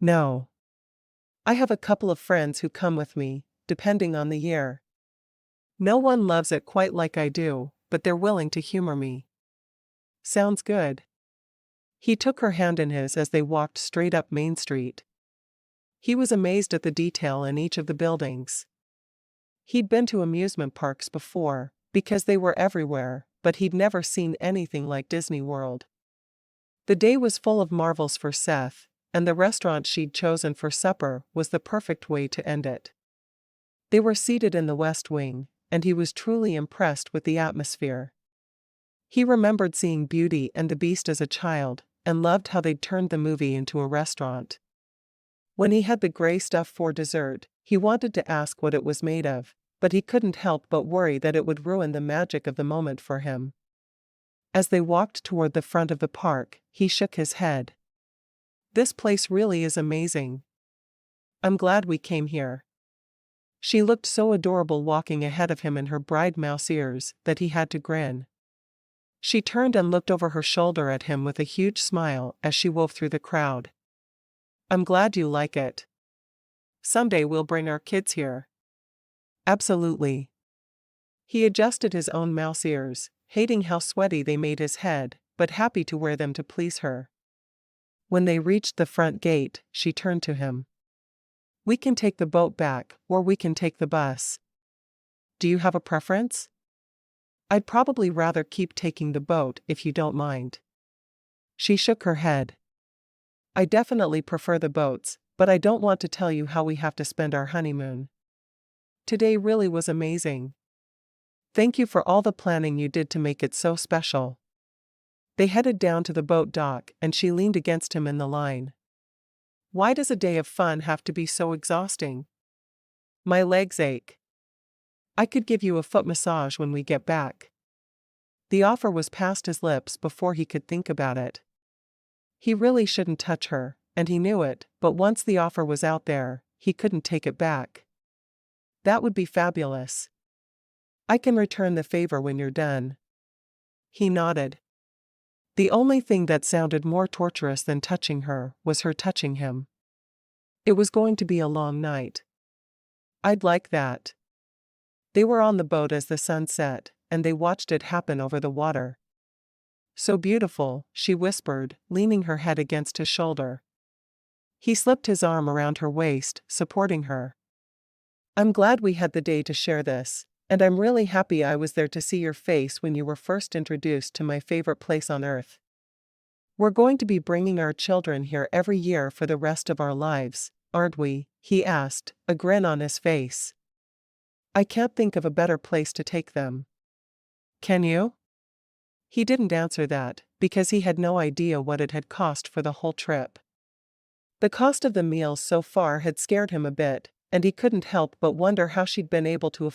"No. I have a couple of friends who come with me, depending on the year. No one loves it quite like I do, but they're willing to humor me." "Sounds good." He took her hand in his as they walked straight up Main Street. He was amazed at the detail in each of the buildings. He'd been to amusement parks before, because they were everywhere, but he'd never seen anything like Disney World. The day was full of marvels for Seth, and the restaurant she'd chosen for supper was the perfect way to end it. They were seated in the West Wing, and he was truly impressed with the atmosphere. He remembered seeing Beauty and the Beast as a child, and loved how they'd turned the movie into a restaurant. When he had the gray stuff for dessert, he wanted to ask what it was made of, but he couldn't help but worry that it would ruin the magic of the moment for him. As they walked toward the front of the park, he shook his head. "This place really is amazing. I'm glad we came here." She looked so adorable walking ahead of him in her bride mouse ears that he had to grin. She turned and looked over her shoulder at him with a huge smile as she wove through the crowd. "I'm glad you like it. Someday we'll bring our kids here." "Absolutely." He adjusted his own mouse ears, hating how sweaty they made his head, but happy to wear them to please her. When they reached the front gate, she turned to him. "We can take the boat back, or we can take the bus. Do you have a preference?" "I'd probably rather keep taking the boat if you don't mind." She shook her head. "I definitely prefer the boats, but I don't want to tell you how we have to spend our honeymoon. Today really was amazing. Thank you for all the planning you did to make it so special." They headed down to the boat dock and she leaned against him in the line. "Why does a day of fun have to be so exhausting? My legs ache. I could give you a foot massage when we get back." The offer was past his lips before he could think about it. He really shouldn't touch her, and he knew it, but once the offer was out there, he couldn't take it back. "That would be fabulous. I can return the favor when you're done." He nodded. The only thing that sounded more torturous than touching her was her touching him. It was going to be a long night. "I'd like that." They were on the boat as the sun set, and they watched it happen over the water. "So beautiful," she whispered, leaning her head against his shoulder. He slipped his arm around her waist, supporting her. "I'm glad we had the day to share this, and I'm really happy I was there to see your face when you were first introduced to my favorite place on earth. We're going to be bringing our children here every year for the rest of our lives, aren't we?" he asked, a grin on his face. "I can't think of a better place to take them." "Can you?" He didn't answer that, because he had no idea what it had cost for the whole trip. The cost of the meals so far had scared him a bit, and he couldn't help but wonder how she'd been able to afford